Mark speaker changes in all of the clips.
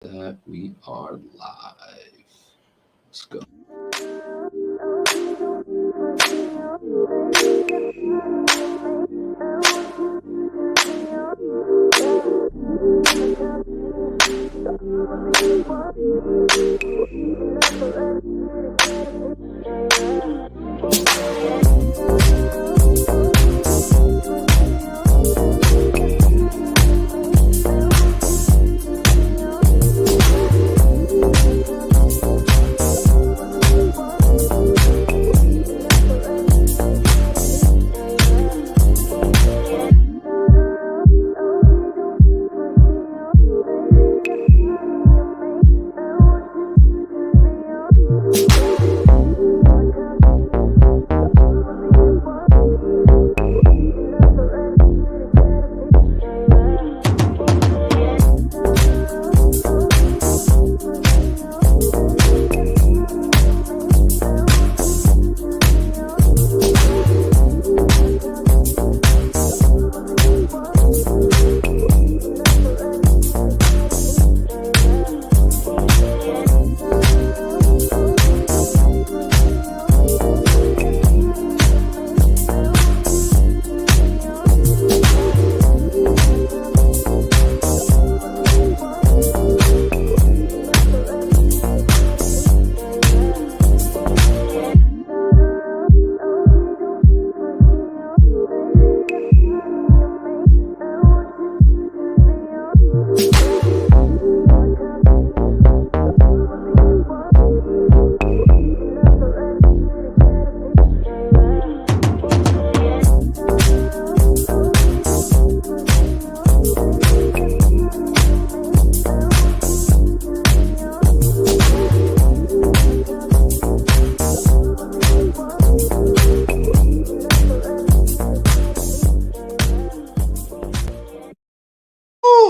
Speaker 1: That we are live. Let's go.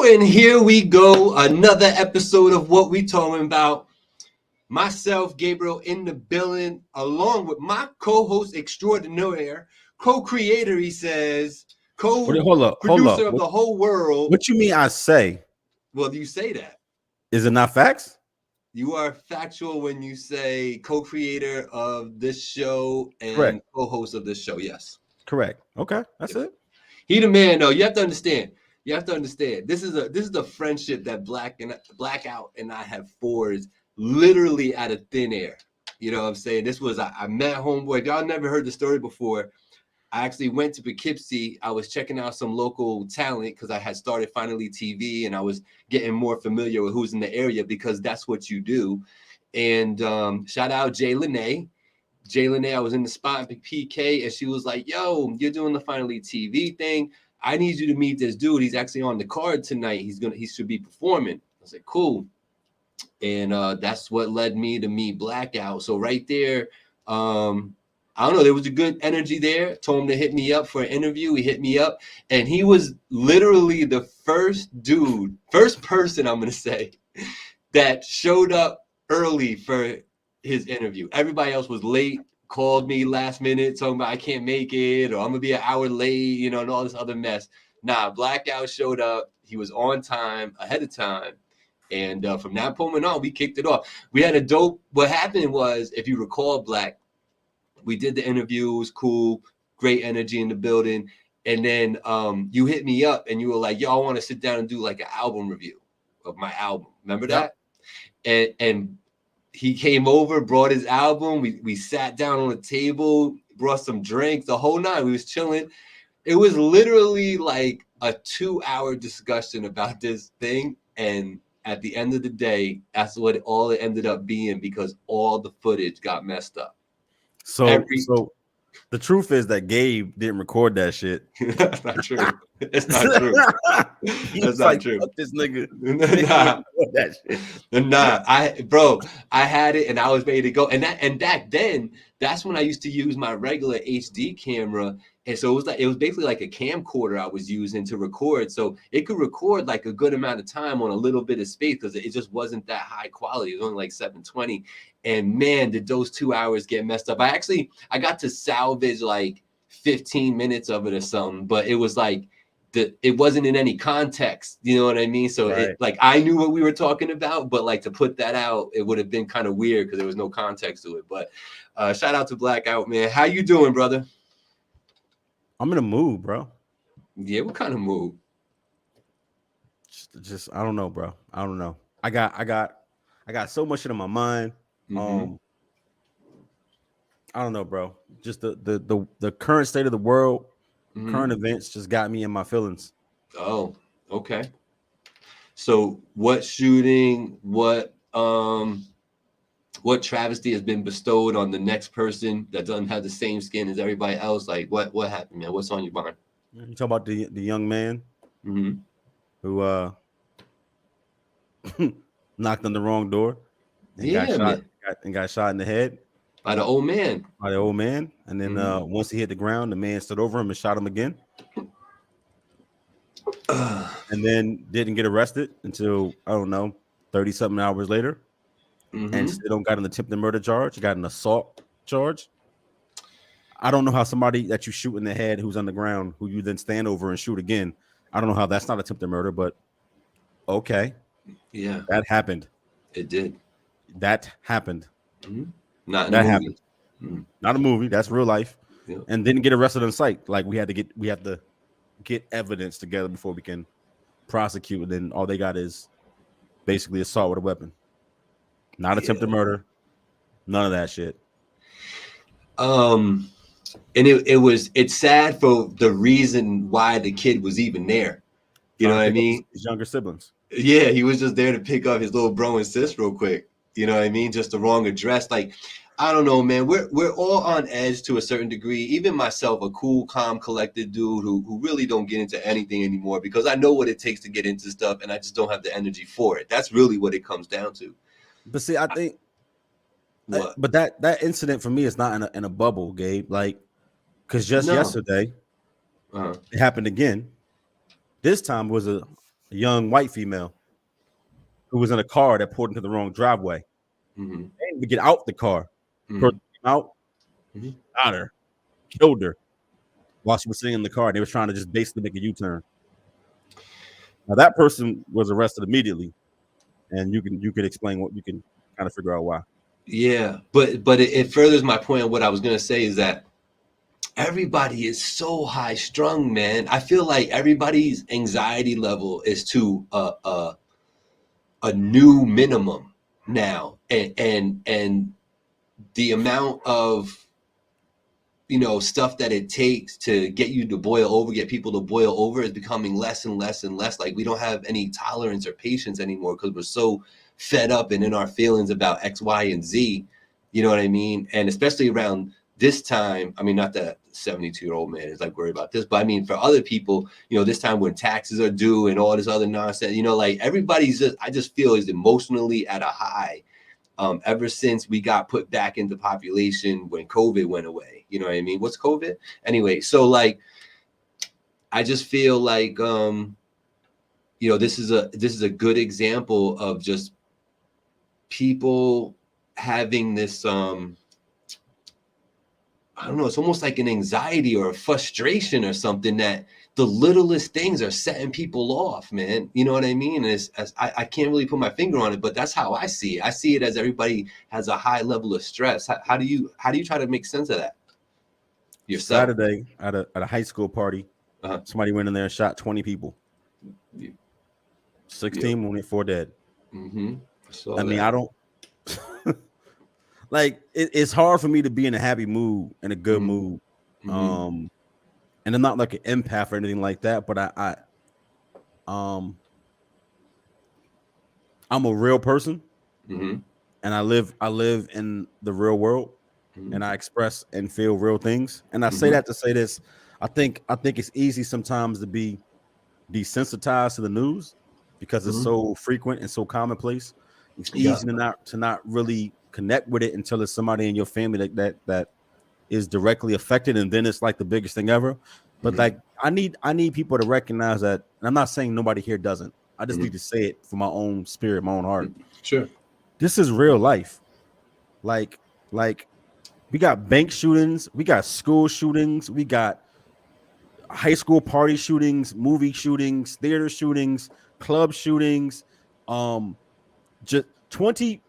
Speaker 1: And here we go, another episode of What We Talking About. Myself, Gabriel, in the building, along with my co-host extraordinaire, co-creator, he says, co-producer of the whole world.
Speaker 2: What you mean I say?
Speaker 1: Well, you say that.
Speaker 2: Is it not facts?
Speaker 1: You are factual when you say co-creator of this show and
Speaker 2: Correct.
Speaker 1: co-host of this show, yes.
Speaker 2: Correct. Okay, that's it.
Speaker 1: He the man, though. You have to understand. This is the friendship that Blackout and I have forged literally out of thin air. You know what I'm saying? This was I met homeboy. Y'all never heard the story before. I actually went to Poughkeepsie. I was checking out some local talent because I had started Finally TV and I was getting more familiar with who's in the area because that's what you do. And shout out Jay Lene. I was in the spot in PK and she was like, yo, you're doing the Finally TV thing. I need you to meet this dude. He's actually on the card tonight. He should be performing. I was like, cool. And that's what led me to meet Blackout. So right there, I don't know, there was a good energy there. Told him to hit me up for an interview. He hit me up. And he was literally the first person, I'm going to say, that showed up early for his interview. Everybody else was late. Called me last minute talking about I can't make it or I'm gonna be an hour late, and all this other mess. Nah, Blackout showed up. He was on time, ahead of time. And from that moment on, we kicked it off. We had a dope. What happened was, if you recall, Black, we did the interview. It was cool. Great energy in the building. And then you hit me up and you were like, yo, I want to sit down and do like an album review of my album. Remember that? Yep. And he came over, brought his album. We sat down on a table, brought some drinks, the whole night. We was chilling. It was literally like a 2-hour discussion about this thing. And at the end of the day, that's what it ended up being because all the footage got messed up.
Speaker 2: So the truth is that Gabe didn't record that shit.
Speaker 1: That's not true. It's not true. That's not true.
Speaker 2: This nigga.
Speaker 1: Nah. That shit. Nah, I had it and I was ready to go. And back then, that's when I used to use my regular HD camera. And so it was basically like a camcorder I was using to record. So it could record like a good amount of time on a little bit of space because it just wasn't that high quality. It was only like 720. And man, did those 2 hours get messed up. I got to salvage like 15 minutes of it or something, but it was like it wasn't in any context, you know what I mean? So
Speaker 2: Right.
Speaker 1: it like I knew what we were talking about, but like to put that out, it would have been kind of weird because there was no context to it. But shout out to Blackout, man. How you doing, brother?
Speaker 2: I'm in a mood, bro.
Speaker 1: Yeah, what kind of mood?
Speaker 2: Just I don't know, bro. I don't know. I got so much shit in my mind.
Speaker 1: Mm-hmm.
Speaker 2: I don't know, bro. Just the current state of the world,
Speaker 1: Mm-hmm.
Speaker 2: current events just got me in my feelings.
Speaker 1: Oh, okay. So what shooting, what travesty has been bestowed on the next person that doesn't have the same skin as everybody else? Like what happened, man? What's on your mind?
Speaker 2: You talk about the young man
Speaker 1: Mm-hmm.
Speaker 2: who knocked on the wrong door and got
Speaker 1: Yeah,
Speaker 2: shot
Speaker 1: man.
Speaker 2: got shot in the head
Speaker 1: By the old man.
Speaker 2: by the old man. And then
Speaker 1: Mm-hmm.
Speaker 2: once he hit the ground, the man stood over him and shot him again. And then didn't get arrested until I don't know 30 something hours later, and
Speaker 1: Mm-hmm.
Speaker 2: still don't got an attempted murder charge. He got an assault charge. I don't know how somebody that you shoot in the head who's on the ground, who you then stand over and shoot again. I don't know how that's not attempted murder, but okay,
Speaker 1: Yeah,
Speaker 2: that happened.
Speaker 1: it did.
Speaker 2: That happened.
Speaker 1: Mm-hmm. Not in a
Speaker 2: That
Speaker 1: movie.
Speaker 2: happened.
Speaker 1: Mm-hmm.
Speaker 2: Not a movie. That's real life.
Speaker 1: Yeah.
Speaker 2: And didn't get arrested on site. Like we have to get evidence together before we can prosecute. And then all they got is basically assault with a weapon. Not attempted murder. None of that shit.
Speaker 1: And it's sad for the reason why the kid was even there. You know what I mean?
Speaker 2: His younger siblings.
Speaker 1: Yeah, he was just there to pick up his little bro and sis real quick. You know what I mean? Just the wrong address. Like, I don't know, man. We're all on edge to a certain degree. Even myself, a cool, calm, collected dude who really don't get into anything anymore because I know what it takes to get into stuff and I just don't have the energy for it. That's really what it comes down to.
Speaker 2: But see, I think
Speaker 1: What?
Speaker 2: but that incident for me is not in a bubble, Gabe. Like, because just yesterday it happened again. This time was a young white female who was in a car that pulled into the wrong driveway.
Speaker 1: Mm-hmm.
Speaker 2: They didn't even get out the car.
Speaker 1: Mm-hmm.
Speaker 2: Person came out, shot her, killed her while she was sitting in the car. They were trying to just basically make a U-turn. Now that person was arrested immediately, and you can explain what you can kind of figure out why.
Speaker 1: Yeah, but it furthers my point. Of what I was gonna say is that everybody is so high strung, man. I feel like everybody's anxiety level is to a new minimum now, and the amount of stuff that it takes to get you to boil over, get people to boil over is becoming less and less and less. Like we don't have any tolerance or patience anymore because we're so fed up and in our feelings about X, Y, and Z. You know what I mean? And especially around this time, I mean, not that 72-year-old man is like worried about this, but I mean, for other people, this time when taxes are due and all this other nonsense, like everybody's I just feel is emotionally at a high. Ever since we got put back into population when COVID went away. You know what I mean? What's COVID? Anyway, so like, I just feel like, this is a good example of just people having this, I don't know, it's almost like an anxiety or a frustration or something that the littlest things are setting people off, man. You know what I mean? And I can't really put my finger on it, but that's how I see it. I see it as everybody has a high level of stress. How do you try to make sense of that yourself?
Speaker 2: Saturday at a high school party, somebody went in there and shot 20 people. 16 wounded, 4 dead.
Speaker 1: Mm-hmm.
Speaker 2: I mean, I don't like it's hard for me to be in a happy mood, in a good mood. And I'm not like an empath or anything like that, but I'm a real person, and I live in the real world, and I express and feel real things. And I say that to say this: I think it's easy sometimes to be desensitized to the news because it's so frequent and so commonplace. It's easy to not really connect with it until it's somebody in your family that is directly affected, and then it's like the biggest thing ever. But like I need people to recognize that, and I'm not saying nobody here doesn't. I just need to say it for my own spirit, my own heart.
Speaker 1: Sure.
Speaker 2: This is real life. Like we got bank shootings, we got school shootings, we got high school party shootings, movie shootings, theater shootings, club shootings, just 20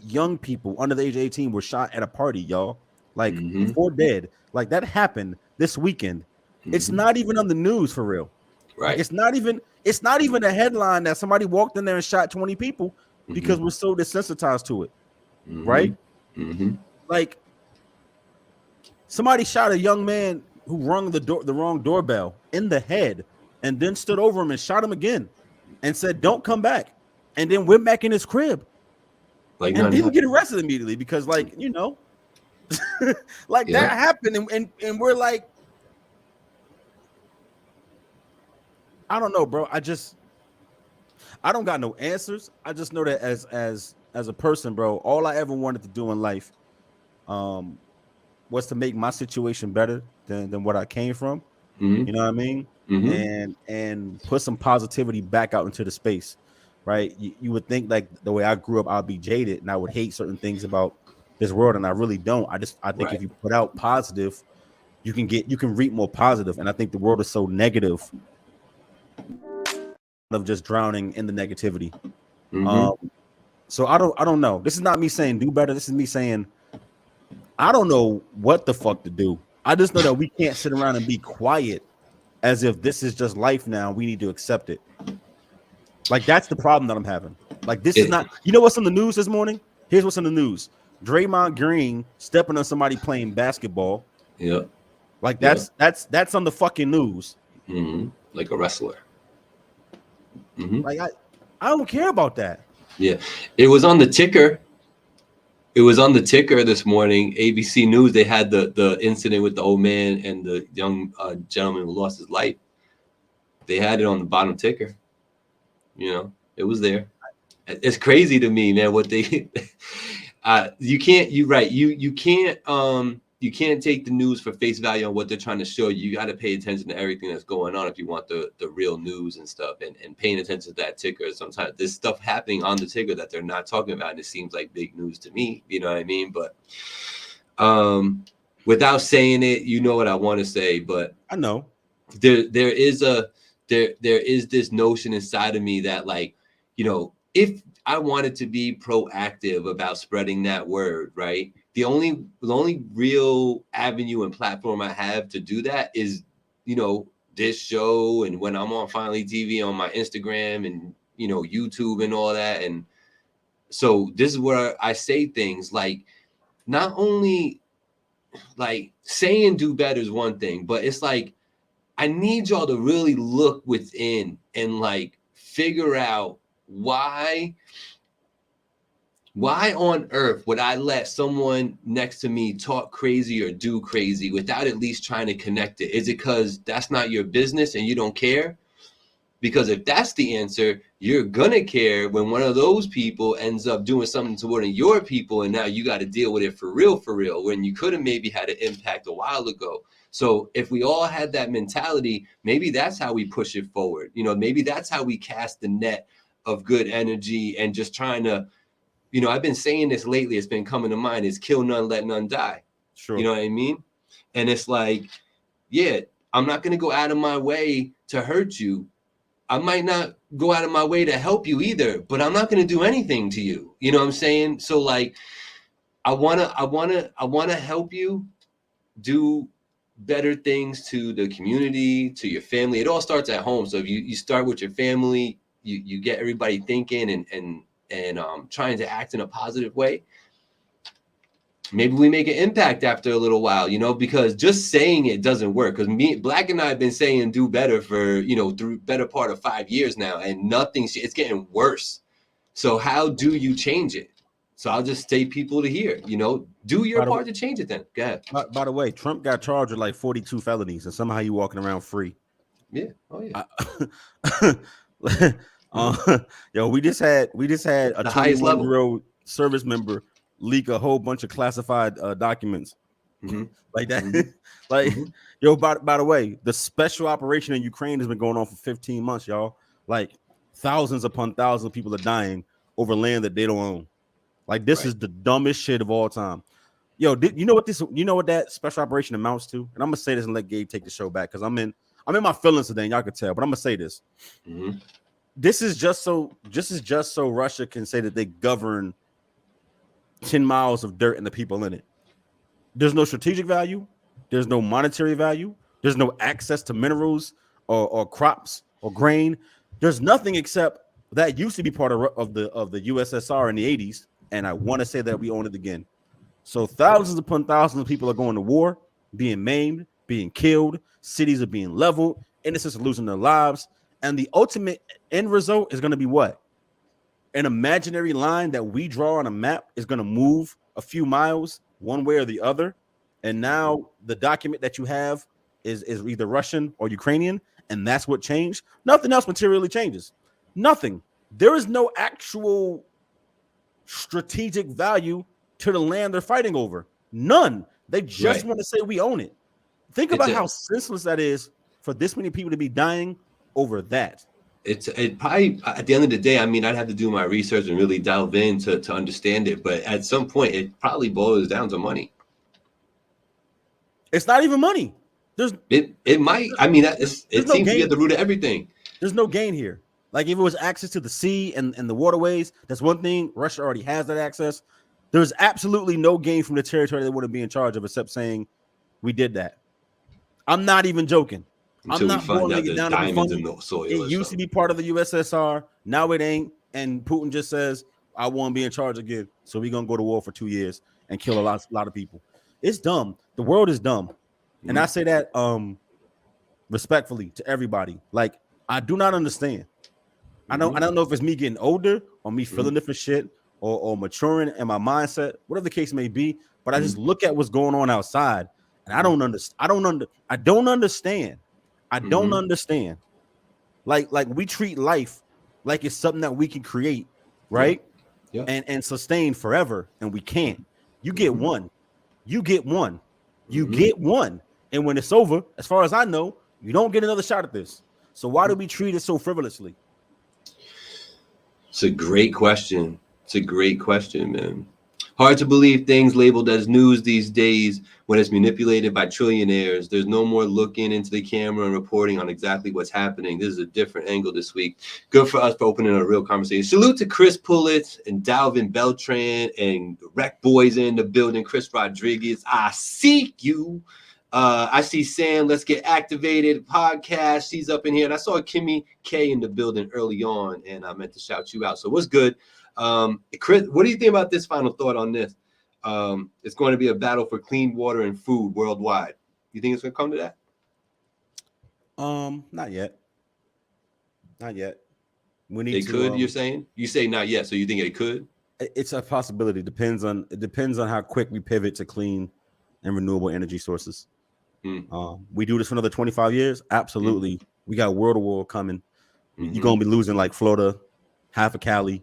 Speaker 2: young people under the age of 18 were shot at a party, y'all. Like 4 dead. Like that happened this weekend. It's not even on the news for real.
Speaker 1: Right.
Speaker 2: Like, it's not even a headline that somebody walked in there and shot 20 people because we're so desensitized to it. Right? Like somebody shot a young man who rung the wrong doorbell in the head and then stood over him and shot him again and said, "Don't come back." And then went back in his crib. Like, and didn't get arrested immediately because, like, you know, like that happened, and we're like, I don't know, bro. I don't got no answers. I just know that as a person, bro, all I ever wanted to do in life, was to make my situation better than what I came from. You know what I mean? And put some positivity back out into the space. Right? You would think like the way I grew up, I'd be jaded and I would hate certain things about this world, and I really don't. I think if you put out positive, you can reap more positive. And I think the world is so negative of just drowning in the negativity. So I don't know. This is not me saying do better. This is me saying I don't know what the fuck to do. I just know that we can't sit around and be quiet as if this is just life now. We need to accept it. Like, that's the problem that I'm having. Like, this is not, you know what's on the news this morning? Here's what's on the news. Draymond Green stepping on somebody playing basketball. Yeah. Like, that's on the fucking news.
Speaker 1: Like a wrestler.
Speaker 2: Like, I don't care about that. Yeah.
Speaker 1: It was on the ticker. It was on the ticker this morning. ABC News, they had the incident with the old man and the young gentleman who lost his life. They had it on the bottom ticker. You know, it was there. It's crazy to me, man, what they you can't take the news for face value on what they're trying to show you. You got to pay attention to everything that's going on if you want the real news and stuff, and paying attention to that ticker. Sometimes there's stuff happening on the ticker that they're not talking about, and it seems like big news to me. You know what I mean? But without saying it, you know what I want to say. But
Speaker 2: I know
Speaker 1: there is this notion inside of me that, like, you know, if I wanted to be proactive about spreading that word, right? The only real avenue and platform I have to do that is, you know, this show, and when I'm on Finally TV on my Instagram and, you know, YouTube and all that. And so this is where I say things like, not only like saying do better is one thing, but it's like, I need y'all to really look within and like figure out why on earth would I let someone next to me talk crazy or do crazy without at least trying to connect it? Is it because that's not your business and you don't care? Because if that's the answer, you're gonna care when one of those people ends up doing something to one of your people, and now you got to deal with it for real, when you could have maybe had an impact a while ago. So if we all had that mentality, maybe that's how we push it forward. You know, maybe that's how we cast the net of good energy and just trying to, you know, I've been saying this lately, it's been coming to mind, is kill none, let none die. Sure. You know what I mean? And it's like, yeah, I'm not going to go out of my way to hurt you. I might not go out of my way to help you either, but I'm not going to do anything to you. You know what I'm saying? So like, I want to help you do better things to the community, to your family. It all starts at home. So if you start with your family, you get everybody thinking and trying to act in a positive way. Maybe we make an impact after a little while, you know, because just saying it doesn't work. Because Black and I have been saying do better for, you know, through better part of 5 years now, and it's getting worse. So how do you change it? So I'll just say people to hear, you know, do your part to change it then. Go ahead.
Speaker 2: By the way, Trump got charged with like 42 felonies, and somehow you walking around free.
Speaker 1: Yeah. Oh yeah.
Speaker 2: Yo, we just had a 21-year-old service member leak a whole bunch of classified documents like that. Yo, by the way, the special operation in Ukraine has been going on for 15 months, y'all. Like thousands upon thousands of people are dying over land that they don't own. Like this is the dumbest shit of all time. Yo, you know what this? You know what that special operation amounts to? And I'm gonna say this and let Gabe take the show back because I'm in my feelings today. And y'all can tell, but I'm gonna say this.
Speaker 1: Mm-hmm.
Speaker 2: This is just so Russia can say that they govern 10 miles of dirt and the people in it. There's no strategic value. There's no monetary value. There's no access to minerals or crops or grain. There's nothing except that used to be part of the USSR in the 80s, and I want to say that we own it again. So thousands upon thousands of people are going to war, being maimed, being killed. Cities are being leveled. Innocents are losing their lives. And the ultimate end result is going to be what? An imaginary line that we draw on a map is going to move a few miles one way or the other. And now the document that you have is either Russian or Ukrainian. And that's what changed. Nothing else materially changes. Nothing. There is no actual strategic value to the land they're fighting over. None. They just want to say we own it. Think about how senseless that is for this many people to be dying over that.
Speaker 1: It probably, at the end of the day, I mean, I'd have to do my research and really delve in to understand it. But at some point, it probably boils down to money.
Speaker 2: It's not even money.
Speaker 1: It might. I mean, it seems to be at the root of everything.
Speaker 2: There's no gain here. Like if it was access to the sea and the waterways, that's one thing. Russia already has that access. There's absolutely no gain from the territory they wouldn't be in charge of, except saying we did that. I'm not even joking.
Speaker 1: Until we find out there's diamonds in the soil.
Speaker 2: It used to be part of the USSR. Now it ain't. And Putin just says, I want to be in charge again. So we're going to go to war for 2 years and kill a lot of people. It's dumb. The world is dumb. Mm-hmm. And I say that respectfully to everybody. Like, I do not understand. I don't know if it's me getting older or me feeling different shit or maturing in my mindset, whatever the case may be. But I just look at what's going on outside and I don't understand. I don't understand. Like we treat life like it's something that we can create, right?
Speaker 1: Yeah.
Speaker 2: And sustain forever, and we can't. You get one. You get one. You get one. And when it's over, as far as I know, you don't get another shot at this. So why do we treat it so frivolously?
Speaker 1: It's a great question. It's a great question, man. Hard to believe things labeled as news these days when it's manipulated by trillionaires. There's no more looking into the camera and reporting on exactly what's happening. This is a different angle this week. Good for us for opening a real conversation. Salute to Chris Pullitz and Dalvin Beltran and Rec Boys in the building. Chris Rodriguez, I seek you. I see Sam, Let's Get Activated podcast. She's up in here. And I saw Kimmy K in the building early on, and I meant to shout you out. So what's good? Chris, what do you think about this final thought on this? It's going to be a battle for clean water and food worldwide. You think it's going to come to that?
Speaker 2: Not yet. Not yet. We need
Speaker 1: it could. You're saying? You say not yet, so you think it could?
Speaker 2: It's a possibility. It depends on how quick we pivot to clean and renewable energy sources. We do this for another 25 years. Absolutely. We got world war coming. You're gonna be losing like Florida, half of Cali,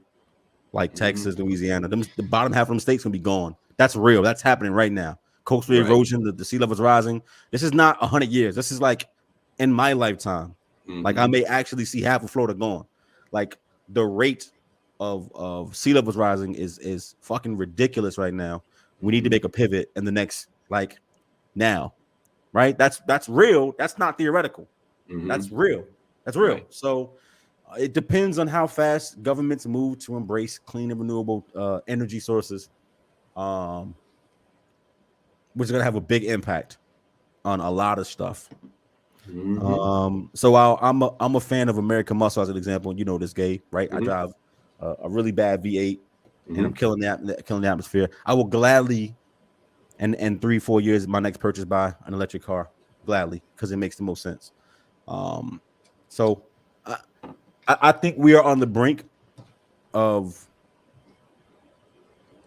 Speaker 2: like Texas, Louisiana. The bottom half of them states gonna be gone. That's real. That's happening right now. Coastal erosion, the sea level's rising. This is not 100 years. This is like in my lifetime. Like I may actually see half of Florida gone. Like the rate of sea levels rising is fucking ridiculous right now. We need to make a pivot in the next like now. Right? That's real. That's not theoretical. That's real. That's real. Right. So it depends on how fast governments move to embrace clean and renewable energy sources, which is going to have a big impact on a lot of stuff. So I'm a fan of American Muscle as an example. You know this, Gabe, right? I drive a really bad V8, and I'm killing the atmosphere. I will gladly, and 3-4 years, my next purchase, buy an electric car, gladly, because it makes the most sense. So I think we are on the brink of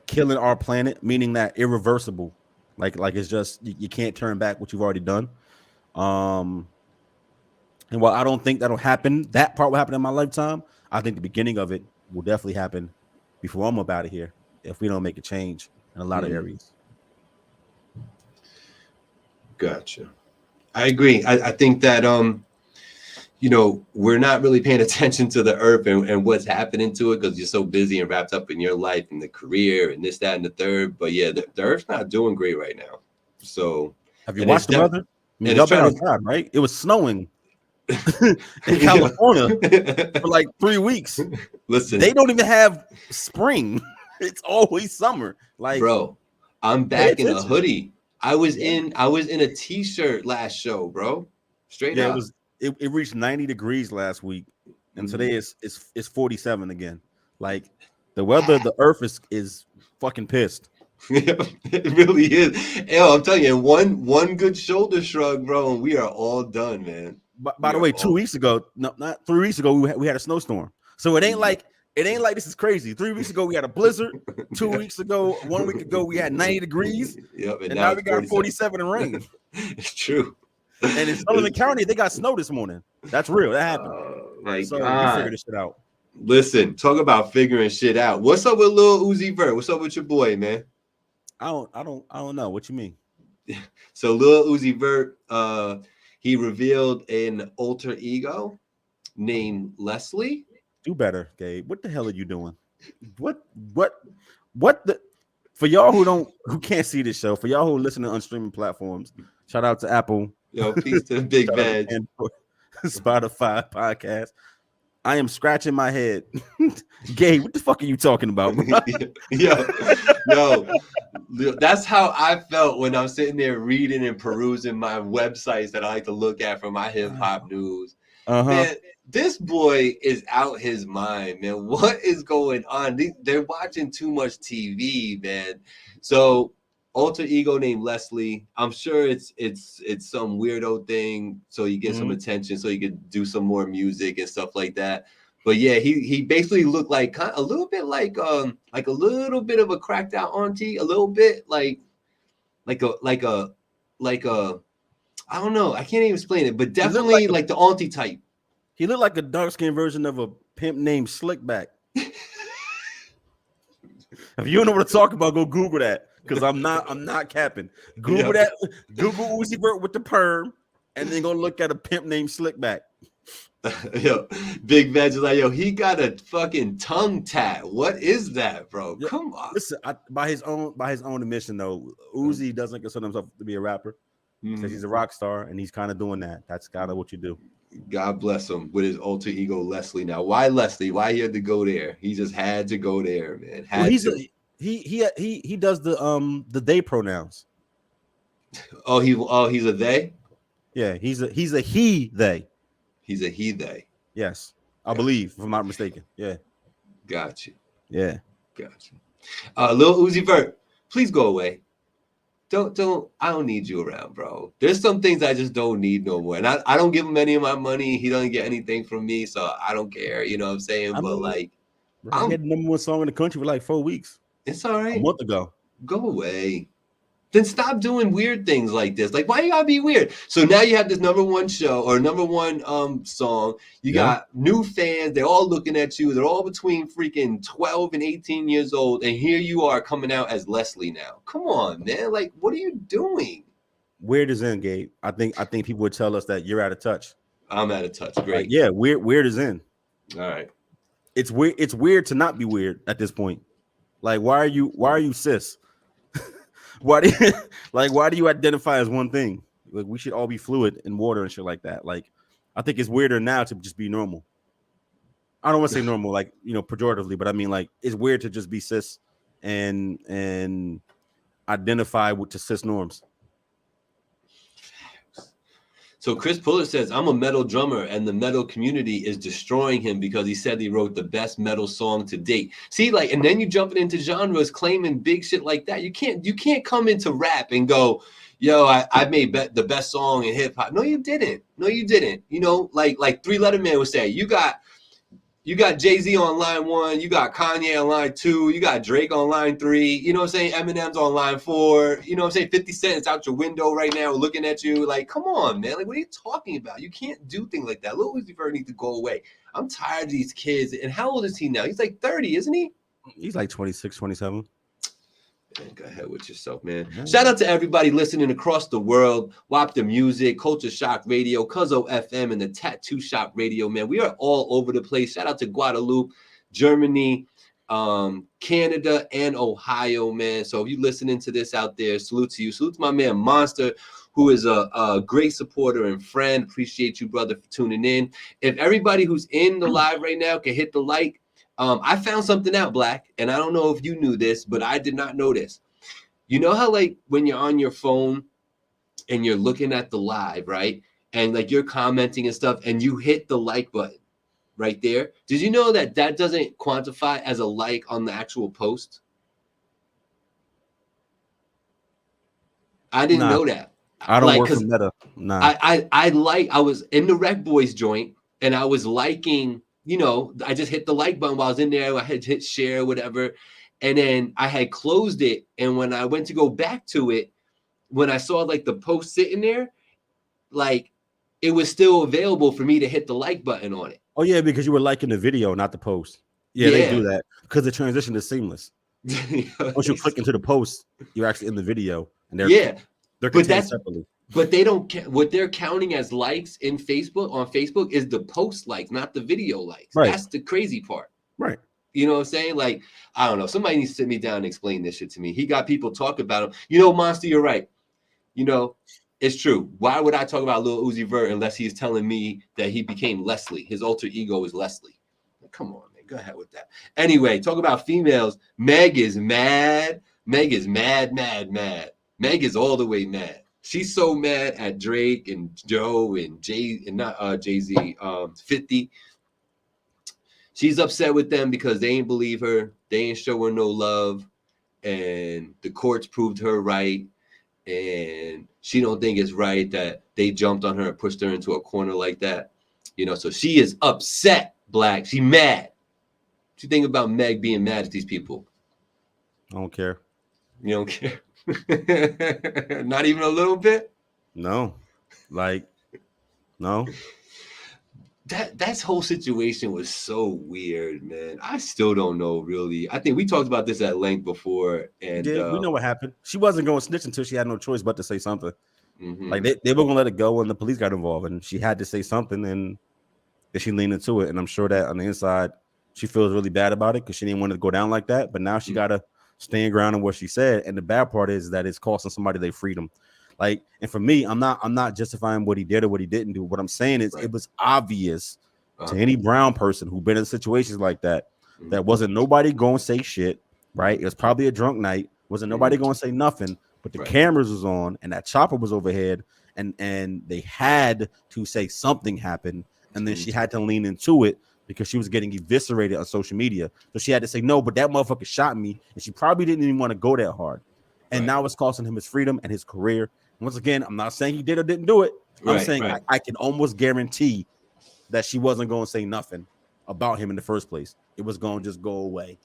Speaker 2: killing our planet, meaning that irreversible, like it's just you can't turn back what you've already done. And while I don't think that'll happen, that part will happen in my lifetime, I think the beginning of it will definitely happen before I'm up out of here if we don't make a change in a lot of areas.
Speaker 1: Gotcha. I agree. I think that you know, we're not really paying attention to the earth and what's happening to it because you're so busy and wrapped up in your life and the career and this, that, and the third. But yeah, the earth's not doing great right now. So,
Speaker 2: Have you
Speaker 1: and it's
Speaker 2: watched the weather? I mean,
Speaker 1: and
Speaker 2: y'all
Speaker 1: it's
Speaker 2: been
Speaker 1: trying
Speaker 2: outside, right? It was snowing in California
Speaker 1: to
Speaker 2: for like 3 weeks. They
Speaker 1: listen,
Speaker 2: don't even have spring. It's always summer. Like,
Speaker 1: bro, I'm
Speaker 2: pay
Speaker 1: back in a
Speaker 2: attention.
Speaker 1: hoodie.
Speaker 2: Yeah.
Speaker 1: I was in a t-shirt last show, bro. Straight
Speaker 2: Yeah,
Speaker 1: up.
Speaker 2: it reached 90 degrees last week, and today
Speaker 1: Mhm.
Speaker 2: it's 47 again. Like the weather, the earth is fucking pissed.
Speaker 1: It really is. Yo, I'm telling you, one good shoulder shrug, bro, and we are all done, man.
Speaker 2: But by
Speaker 1: We
Speaker 2: the
Speaker 1: are
Speaker 2: way, 2
Speaker 1: all
Speaker 2: weeks ago, no, not 3 weeks ago, we had a snowstorm. So
Speaker 1: Mhm.
Speaker 2: it ain't like this is crazy. 3 weeks ago we had a blizzard. 2 weeks ago, 1 week ago we had 90 degrees,
Speaker 1: Yep, and
Speaker 2: and
Speaker 1: now
Speaker 2: now we
Speaker 1: it's
Speaker 2: got
Speaker 1: 47.
Speaker 2: 47 and rain.
Speaker 1: It's true.
Speaker 2: And in Sullivan
Speaker 1: It's true.
Speaker 2: County, they got snow this morning. That's real. That happened.
Speaker 1: Oh my
Speaker 2: So we
Speaker 1: God.
Speaker 2: figured this shit out.
Speaker 1: Listen, talk about figuring shit out. What's up with Lil Uzi Vert? What's up with your boy, man?
Speaker 2: I don't know what you mean.
Speaker 1: So Lil Uzi Vert, he revealed an alter ego named Leslie.
Speaker 2: Do better, Gabe. What the hell are you doing? What what what the for y'all who can't see this show, for y'all who listen on streaming platforms, shout out to Apple,
Speaker 1: Yo, peace to the Big
Speaker 2: shout out to
Speaker 1: Veg.
Speaker 2: Android, Spotify podcast. I am scratching my head. Gabe, what the fuck are you talking about, bro?
Speaker 1: yo, yo, that's how I felt when I'm sitting there reading and perusing my websites that I like to look at for my hip hop news.
Speaker 2: Uh-huh.
Speaker 1: Man, this boy is out his mind, man. What is going on? They're watching too much TV, man. So, alter ego named Leslie. I'm sure it's some weirdo thing, so you get some
Speaker 2: Mm-hmm.
Speaker 1: attention, so you could do some more music and stuff like that. But yeah, he basically looked like a little bit like a little bit of a cracked out auntie, a little bit like a like a like a I don't know, I can't even explain it, but
Speaker 2: He looked like
Speaker 1: definitely like the auntie type.
Speaker 2: a dark skinned version of a pimp named Slickback. If you don't know what to talk about, go Google that. Because I'm not capping. Google
Speaker 1: Yeah.
Speaker 2: that. Google Uzi Vert with the perm, and then go look at a pimp named Slickback.
Speaker 1: Yo, Big Veg is like, yo, he got a fucking tongue tat. What is that, bro?
Speaker 2: Yeah,
Speaker 1: Come on.
Speaker 2: listen, by his own admission, though, Uzi doesn't consider himself to be a rapper. He says he's a rock star, and he's kind of doing that. That's kind of what you do.
Speaker 1: God bless him with his alter ego Leslie. Now, why Leslie? Why he had to go there? He just had to go there, man.
Speaker 2: Well,
Speaker 1: Had to.
Speaker 2: he does the they pronouns.
Speaker 1: He's a they.
Speaker 2: Yeah, he's a he they.
Speaker 1: He's a he they.
Speaker 2: Yes, I believe, if I'm not mistaken. Yeah,
Speaker 1: Got you.
Speaker 2: yeah.
Speaker 1: Got you. Lil Uzi Vert, please go away. Don't I don't need you around, bro. There's some things I just don't need no more. And I don't give him any of my money. He doesn't get anything from me, so I don't care. You know what I'm saying?
Speaker 2: I
Speaker 1: But
Speaker 2: mean,
Speaker 1: like,
Speaker 2: bro, he had the #1 song in the country for like 4 weeks,
Speaker 1: it's all
Speaker 2: a
Speaker 1: right.
Speaker 2: month ago.
Speaker 1: Go away. Then stop doing weird things like this. Like, why you gotta be weird? So now you have this #1 show or #1 song. You got new fans. They're all looking at you. They're all between freaking 12 and 18 years old, and here you are coming out as Leslie now. Come on, man. Like, what are you doing?
Speaker 2: Weird is in, Gabe. I think people would tell us that you're out of touch.
Speaker 1: I'm out of touch.
Speaker 2: Like,
Speaker 1: Great.
Speaker 2: yeah, weird is in.
Speaker 1: All right.
Speaker 2: It's weird. It's weird to not be weird at this point. Like, why are you cis? why do you identify as one thing? Like, we should all be fluid in water and shit like that. Like, I think it's weirder now to just be normal. I don't want to say normal, like, pejoratively, but I mean, like, it's weird to just be cis and identify with the cis norms.
Speaker 1: So Chris Puller says, I'm a metal drummer and the metal community is destroying him because he said he wrote the best metal song to date. See, like, and then you jumping into genres claiming big shit like that. You can't come into rap and go, yo, I made the best song in hip hop. No, you didn't. Like Three Letter Man would say, you got Jay-Z on line 1, you got Kanye on line 2, you got Drake on line 3, you know what I'm saying? Eminem's on line 4, you know what I'm saying? 50 Cent is out your window right now looking at you. Like, come on, man. Like, what are you talking about? You can't do things like that. Lil Uzi Vert needs to go away. I'm tired of these kids. And how old is he now? He's like 30, isn't he?
Speaker 2: He's like 26, 27.
Speaker 1: Man, go ahead with yourself, man.
Speaker 2: Yeah.
Speaker 1: Shout out to everybody listening across the world. WAP the Music, Culture Shock Radio, Cuzzo FM, and the Tattoo Shop Radio, man. We are all over the place. Shout out to Guadeloupe, Germany, Canada, and Ohio, man. So if you're listening to this out there, salute to you. Salute to my man Monster, who is a great supporter and friend. Appreciate you, brother, for tuning in. If everybody who's in the live right now can hit the like, I found something out, Black, and I don't know if you knew this, but I did not know this. You know how, like, when you're on your phone and you're looking at the live, right? And, like, you're commenting and stuff, and you hit the like button right there. Did you know that that doesn't quantify as a like on the actual post? I didn't know that.
Speaker 2: I don't work for Meta. Nah.
Speaker 1: I was in the Rec Boys joint, and I was liking, you know, I just hit the like button while I was in there. I had hit share, whatever. And then I had closed it. And when I went to go back to it, when I saw like the post sitting there, like it was still available for me to hit the like button on it.
Speaker 2: Oh, yeah, because you were liking the video, not the post. Yeah. They do that because the transition is seamless. Once you click into the post, you're actually in the video. And they're contained separately.
Speaker 1: But they don't what they're counting as likes in Facebook on Facebook is the post likes, not the video likes. Right. That's the crazy part.
Speaker 2: Right.
Speaker 1: You know what I'm saying? Like, I don't know. Somebody needs to sit me down and explain this shit to me. He got people talk about him. You know, Monster, you're right. You know, it's true. Why would I talk about Lil Uzi Vert unless he's telling me that he became Leslie? His alter ego is Leslie. Come on, man. Go ahead with that. Anyway, talk about females. Meg is mad. Meg is mad. Meg is all the way mad. She's so mad at Drake and Joe and Jay-Z, 50. She's upset with them because they ain't believe her. They ain't show her no love. And the courts proved her right. And she don't think it's right that they jumped on her and pushed her into a corner like that. You know, so she is upset, Black. She mad. What you think about Meg being mad at these people?
Speaker 2: I don't care.
Speaker 1: You don't care? Not even a little bit?
Speaker 2: No. Like, no.
Speaker 1: That whole situation was so weird, man. I still don't know, really. I think we talked about this at length before. And
Speaker 2: yeah, we know what happened. She wasn't going to snitch until she had no choice but to say something. Mm-hmm. Like, they were going to let it go and the police got involved. And she had to say something, and she leaned into it. And I'm sure that on the inside, she feels really bad about it because she didn't want to go down like that. But now she got to stand ground on what she said. And the bad part is that it's costing somebody their freedom. Like, and for me, I'm not justifying what he did or what he didn't do. What I'm saying is it was obvious to any brown person who've been in situations like that, that wasn't nobody going to say shit, right? It was probably a drunk night. Wasn't nobody going to say nothing, but the cameras was on and that chopper was overhead and they had to say something happened. And then she had to lean into it because she was getting eviscerated on social media. So she had to say, no, but that motherfucker shot me. And she probably didn't even want to go that hard. And now it's costing him his freedom and his career. Once again, I'm not saying he did or didn't do it. I'm saying I can almost guarantee that she wasn't going to say nothing about him in the first place. It was going to just go away.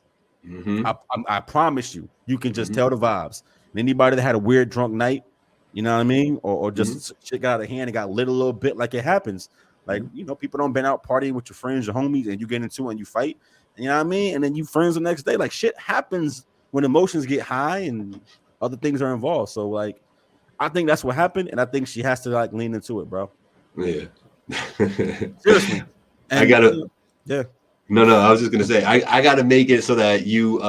Speaker 2: Mm-hmm. I promise you, you can just tell the vibes. And anybody that had a weird drunk night, you know what I mean? Or just shit got out of hand and got lit a little bit, like it happens. Like, you know, people don't been out partying with your friends, your homies, and you get into it and you fight. You know what I mean? And then you friends the next day. Like, shit happens when emotions get high and other things are involved. So, like, I think that's what happened, and I think she has to, like, lean into it, bro.
Speaker 1: Yeah.
Speaker 2: Seriously. And,
Speaker 1: I gotta.
Speaker 2: Yeah.
Speaker 1: No. I was just gonna say I gotta make it so that you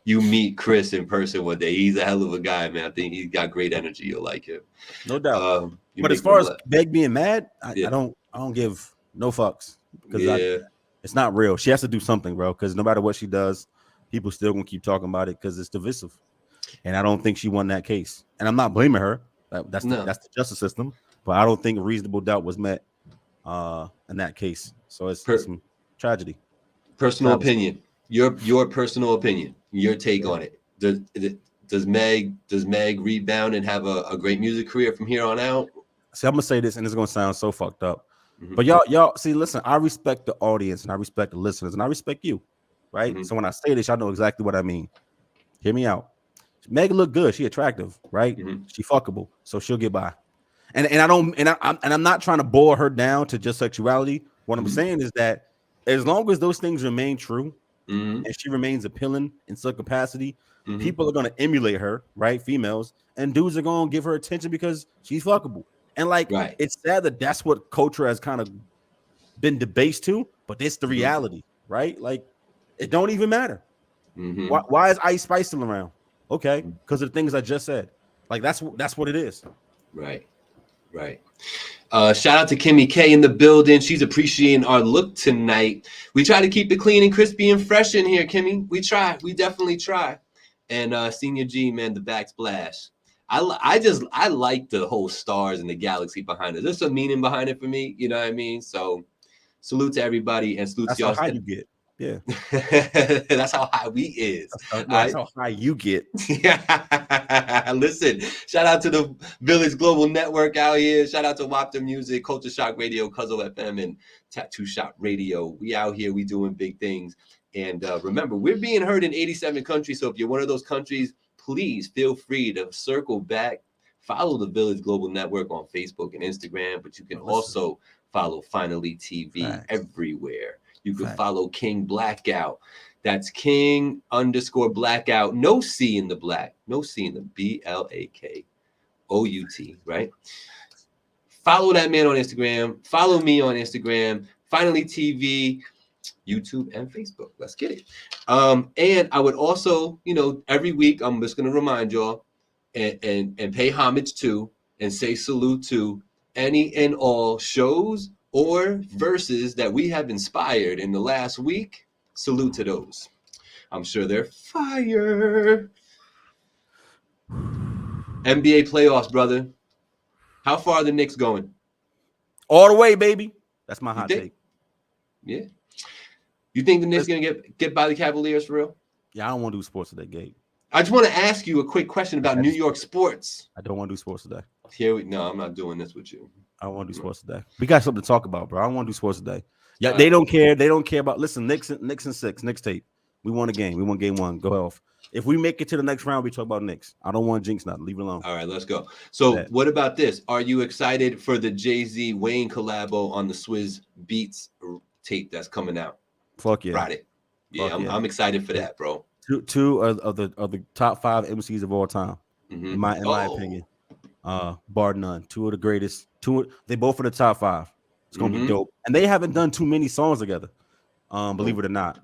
Speaker 1: meet Chris in person one day. He's a hell of a guy, man. I think he's got great energy. You'll like him,
Speaker 2: no doubt. But as far as Meg being mad, I don't give no fucks because it's not real. She has to do something, bro. Because no matter what she does, people still gonna keep talking about it because it's divisive. And I don't think she won that case. And I'm not blaming her. That's the justice system. But I don't think a reasonable doubt was met in that case. So it's some tragedy.
Speaker 1: Personal opinion. Your personal opinion. Your take on it. Does Meg rebound and have a great music career from here on out?
Speaker 2: See, I'm gonna say this, and it's gonna sound so fucked up. Mm-hmm. But y'all see, listen, I respect the audience and I respect the listeners and I respect you, right? Mm-hmm. So when I say this, y'all know exactly what I mean. Hear me out. Meg look good. She attractive, right? Mm-hmm. She fuckable, so she'll get by. And I'm not trying to boil her down to just sexuality. What I'm saying is that as long as those things remain true, and she remains appealing in some capacity,
Speaker 1: Mm-hmm.
Speaker 2: people are going to emulate her, right? Females, and dudes are going to give her attention because she's fuckable. And like, it's sad that that's what culture has kind of been debased to, but it's the reality, right? Like, it don't even matter. Why is Ice Spice still around? Okay, because of the things I just said. Like, that's what it is.
Speaker 1: Right. Shout out to Kimmy K in the building. She's appreciating our look tonight. We try to keep it clean and crispy and fresh in here, Kimmy. We try. We definitely try. And Senior G, man, the backsplash. I like the whole stars and the galaxy behind it. There's some meaning behind it for me. You know what I mean? So salute to everybody and salute to y'all.
Speaker 2: That's how high you get. Yeah.
Speaker 1: That's how high we is.
Speaker 2: That's how high you get.
Speaker 1: Listen, shout out to the Village Global Network out here. Shout out to Wapta Music, Culture Shock Radio, Cuzzle FM, and Tattoo Shop Radio. We out here, we doing big things. And remember, we're being heard in 87 countries. So if you're one of those countries, please feel free to circle back. Follow the Village Global Network on Facebook and Instagram, but you can also follow Finally TV everywhere. You can follow King Blackout. That's King_Blackout. No C in the black. No C in the BLAKOUT, right? Follow that man on Instagram. Follow me on Instagram. Finally TV, YouTube, and Facebook. Let's get it. And I would also, every week, I'm just going to remind y'all and pay homage to and say salute to any and all shows or verses that we have inspired in the last week. Salute to those. I'm sure they're fire. NBA playoffs, brother. How far are the Knicks going?
Speaker 2: All the way, baby. That's my hot take.
Speaker 1: Yeah. You think the Knicks going to get by the Cavaliers for real?
Speaker 2: Yeah, I don't want to do sports today, Gabe.
Speaker 1: I just want to ask you a quick question about New York sports.
Speaker 2: I don't want to do sports today.
Speaker 1: No, I'm not doing this with you.
Speaker 2: I don't want to do sports today. We got something to talk about, bro. I don't want to do sports today. Yeah, they don't care. They don't care about. Listen, Knicks and 6. Knicks tape. We won a game. We won game 1. Go off. If we make it to the next round, we talk about Knicks. I don't want to jinx nothing. Leave it alone.
Speaker 1: All right, let's go. So, what about this? Are you excited for the Jay-Z Wayne collabo on the Swizz Beats tape that's coming out?
Speaker 2: Fuck yeah.
Speaker 1: Friday. Yeah, I'm excited for that, bro.
Speaker 2: Two of the top 5 MCs of all time, in my opinion. Bar none. 2 of the greatest. They both are the top 5. It's gonna be dope. And they haven't done too many songs together. Believe it or not,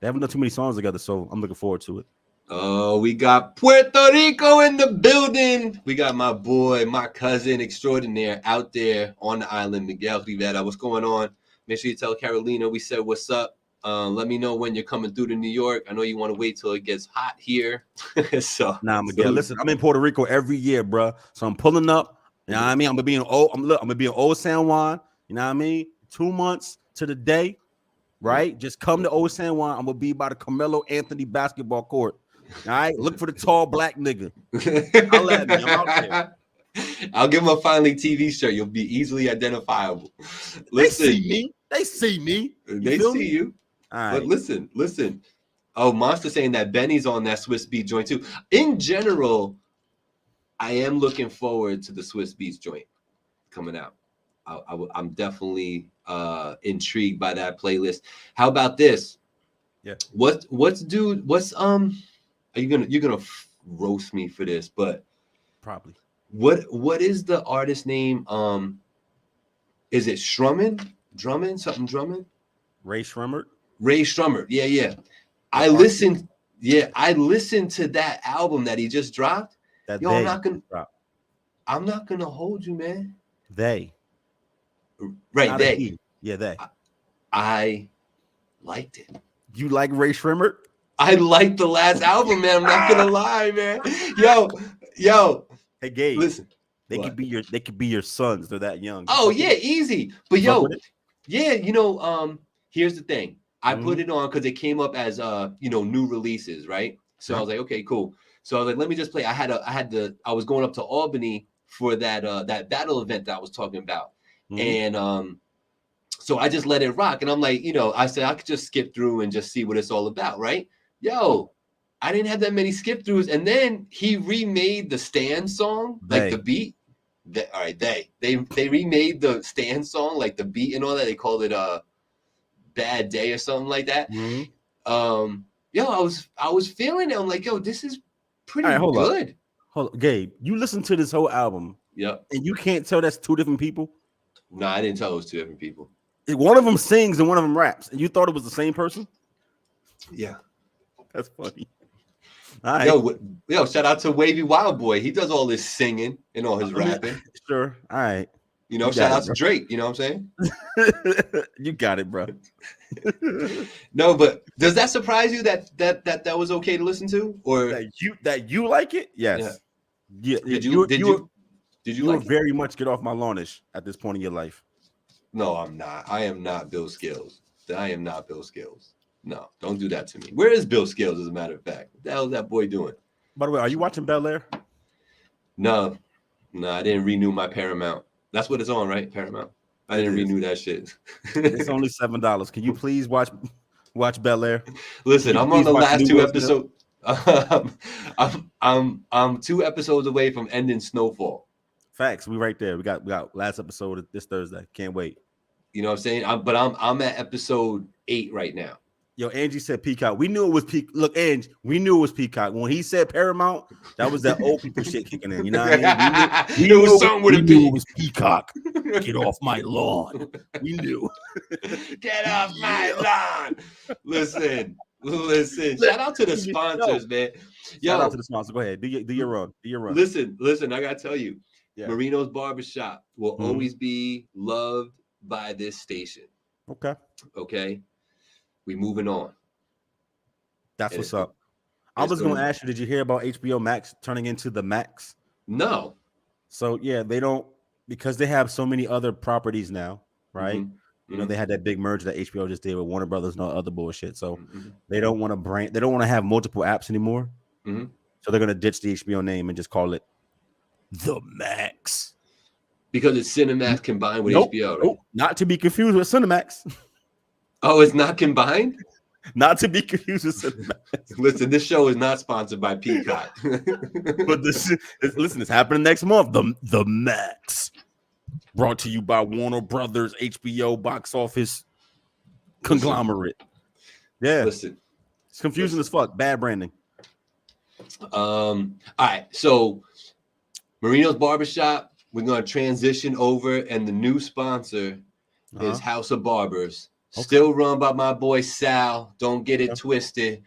Speaker 2: they haven't done too many songs together. So I'm looking forward to it.
Speaker 1: Oh, we got Puerto Rico in the building. We got my boy, my cousin extraordinaire out there on the island, Miguel Rivera. What's going on? Make sure you tell Carolina we said what's up. Let me know when you're coming through to New York. I know you want to wait till it gets hot here.
Speaker 2: Miguel, listen, I'm in Puerto Rico every year, bro. So I'm pulling up. You know what I mean? I'm gonna be in Old San Juan. You know what I mean? 2 months to the day, right? Just come to Old San Juan. I'm gonna be by the Carmelo Anthony basketball court. All right, look for the tall black nigga. I'm out there.
Speaker 1: I'll give him a Finally TV shirt. You'll be easily identifiable. Listen,
Speaker 2: They see me.
Speaker 1: They see you.
Speaker 2: All right.
Speaker 1: But listen. Oh, Monster saying that Benny's on that Swizz Beat joint too. In general, I am looking forward to the Swizz Beats joint coming out. I'm definitely intrigued by that playlist. How about this?
Speaker 2: Yeah.
Speaker 1: What's you're gonna roast me for this, but
Speaker 2: probably.
Speaker 1: What is the artist name? Is it Drummond?
Speaker 2: Ray Shremmerd.
Speaker 1: Yeah. I listened to that album that he just dropped. I'm not gonna hold you, man.
Speaker 2: They.
Speaker 1: Right, they.
Speaker 2: Yeah, they.
Speaker 1: I liked it.
Speaker 2: You like Ray Shremmerd?
Speaker 1: I liked the last album, man. I'm not gonna lie, man. Yo.
Speaker 2: Hey, Gabe.
Speaker 1: Listen.
Speaker 2: They could be your sons. They're that young.
Speaker 1: Oh yeah, easy. But here's the thing. I put it on because it came up as new releases, right? So I was like, okay, cool. So I was like, let me just play. I was going up to Albany for that battle event that I was talking about. And so I just let it rock. And I'm like, I said I could just skip through and just see what it's all about, right? Yo, I didn't have that many skip throughs. And then he remade the Stand song, like the beat. They remade the Stand song, like the beat and all that. They called it Bad Day or something like that. Yo, I was feeling it. I'm like, yo, this is pretty
Speaker 2: All right,
Speaker 1: good.
Speaker 2: Hold up, Gabe. You listen to this whole album,
Speaker 1: Yep.
Speaker 2: and you can't tell that's two different people.
Speaker 1: No, I didn't tell it was two different people.
Speaker 2: One of them sings and one of them raps, and you thought it was the same person.
Speaker 1: Yeah,
Speaker 2: that's funny. All right.
Speaker 1: Yo, shout out to Wavy Wild Boy. He does all this singing and all his rapping.
Speaker 2: Sure. All right.
Speaker 1: You know, shout out to Drake. You know what I'm saying?
Speaker 2: You got it, bro.
Speaker 1: No, but does that surprise you that was okay to listen to, or
Speaker 2: that you like it? Yes. Yeah.
Speaker 1: Did you like
Speaker 2: very much get off my lawnish at this point in your life?
Speaker 1: No, I'm not. I am not Bill Skills. I am not Bill Skills. No, don't do that to me. Where is Bill Skills, as a matter of fact? What the hell is that boy doing?
Speaker 2: By the way, are you watching Bel Air?
Speaker 1: No, I didn't renew my Paramount. That's what it's on, right? Paramount. I didn't renew that shit.
Speaker 2: It's only $7. Can you please watch Bel Air?
Speaker 1: Listen, I'm on the last two episodes. I'm 2 episodes away from ending Snowfall.
Speaker 2: Facts. We right there. We got last episode this Thursday. Can't wait.
Speaker 1: You know what I'm saying? I'm at episode 8 right now.
Speaker 2: Yo, Angie said Peacock. We knew it was Peacock. Look, Angie, we knew it was Peacock. When he said Paramount, that was that old people shit kicking in. You know what I mean? We knew it was Peacock. Get off my lawn. We knew.
Speaker 1: Get off my lawn. Listen. Shout out to the sponsors, man. Yo,
Speaker 2: shout out to the sponsors. Go ahead. Do your run.
Speaker 1: Listen. I gotta tell you, Marino's Barbershop will always be loved by this station. Okay. We moving on.
Speaker 2: That's what's up. I was going to ask you, did you hear about HBO Max turning into the Max?
Speaker 1: No.
Speaker 2: So yeah, they don't, because they have so many other properties now, right? You know, they had that big merge that HBO just did with Warner Brothers and all other bullshit. So they don't want to they don't want to have multiple apps anymore. So they're going to ditch the HBO name and just call it the Max.
Speaker 1: Because it's Cinemax combined with HBO, right?
Speaker 2: Nope. Not to be confused with Cinemax.
Speaker 1: Oh, it's not combined?
Speaker 2: Not to be confused with Cinemax.
Speaker 1: Listen, this show is not sponsored by Peacock.
Speaker 2: But listen, it's happening next month. The Max. Brought to you by Warner Brothers, HBO box office conglomerate. Yeah.
Speaker 1: Listen.
Speaker 2: It's confusing as fuck. Bad branding.
Speaker 1: All right. So Marino's Barbershop, we're going to transition over, and the new sponsor is House of Barbers. Still run by my boy Sal. Don't get it twisted.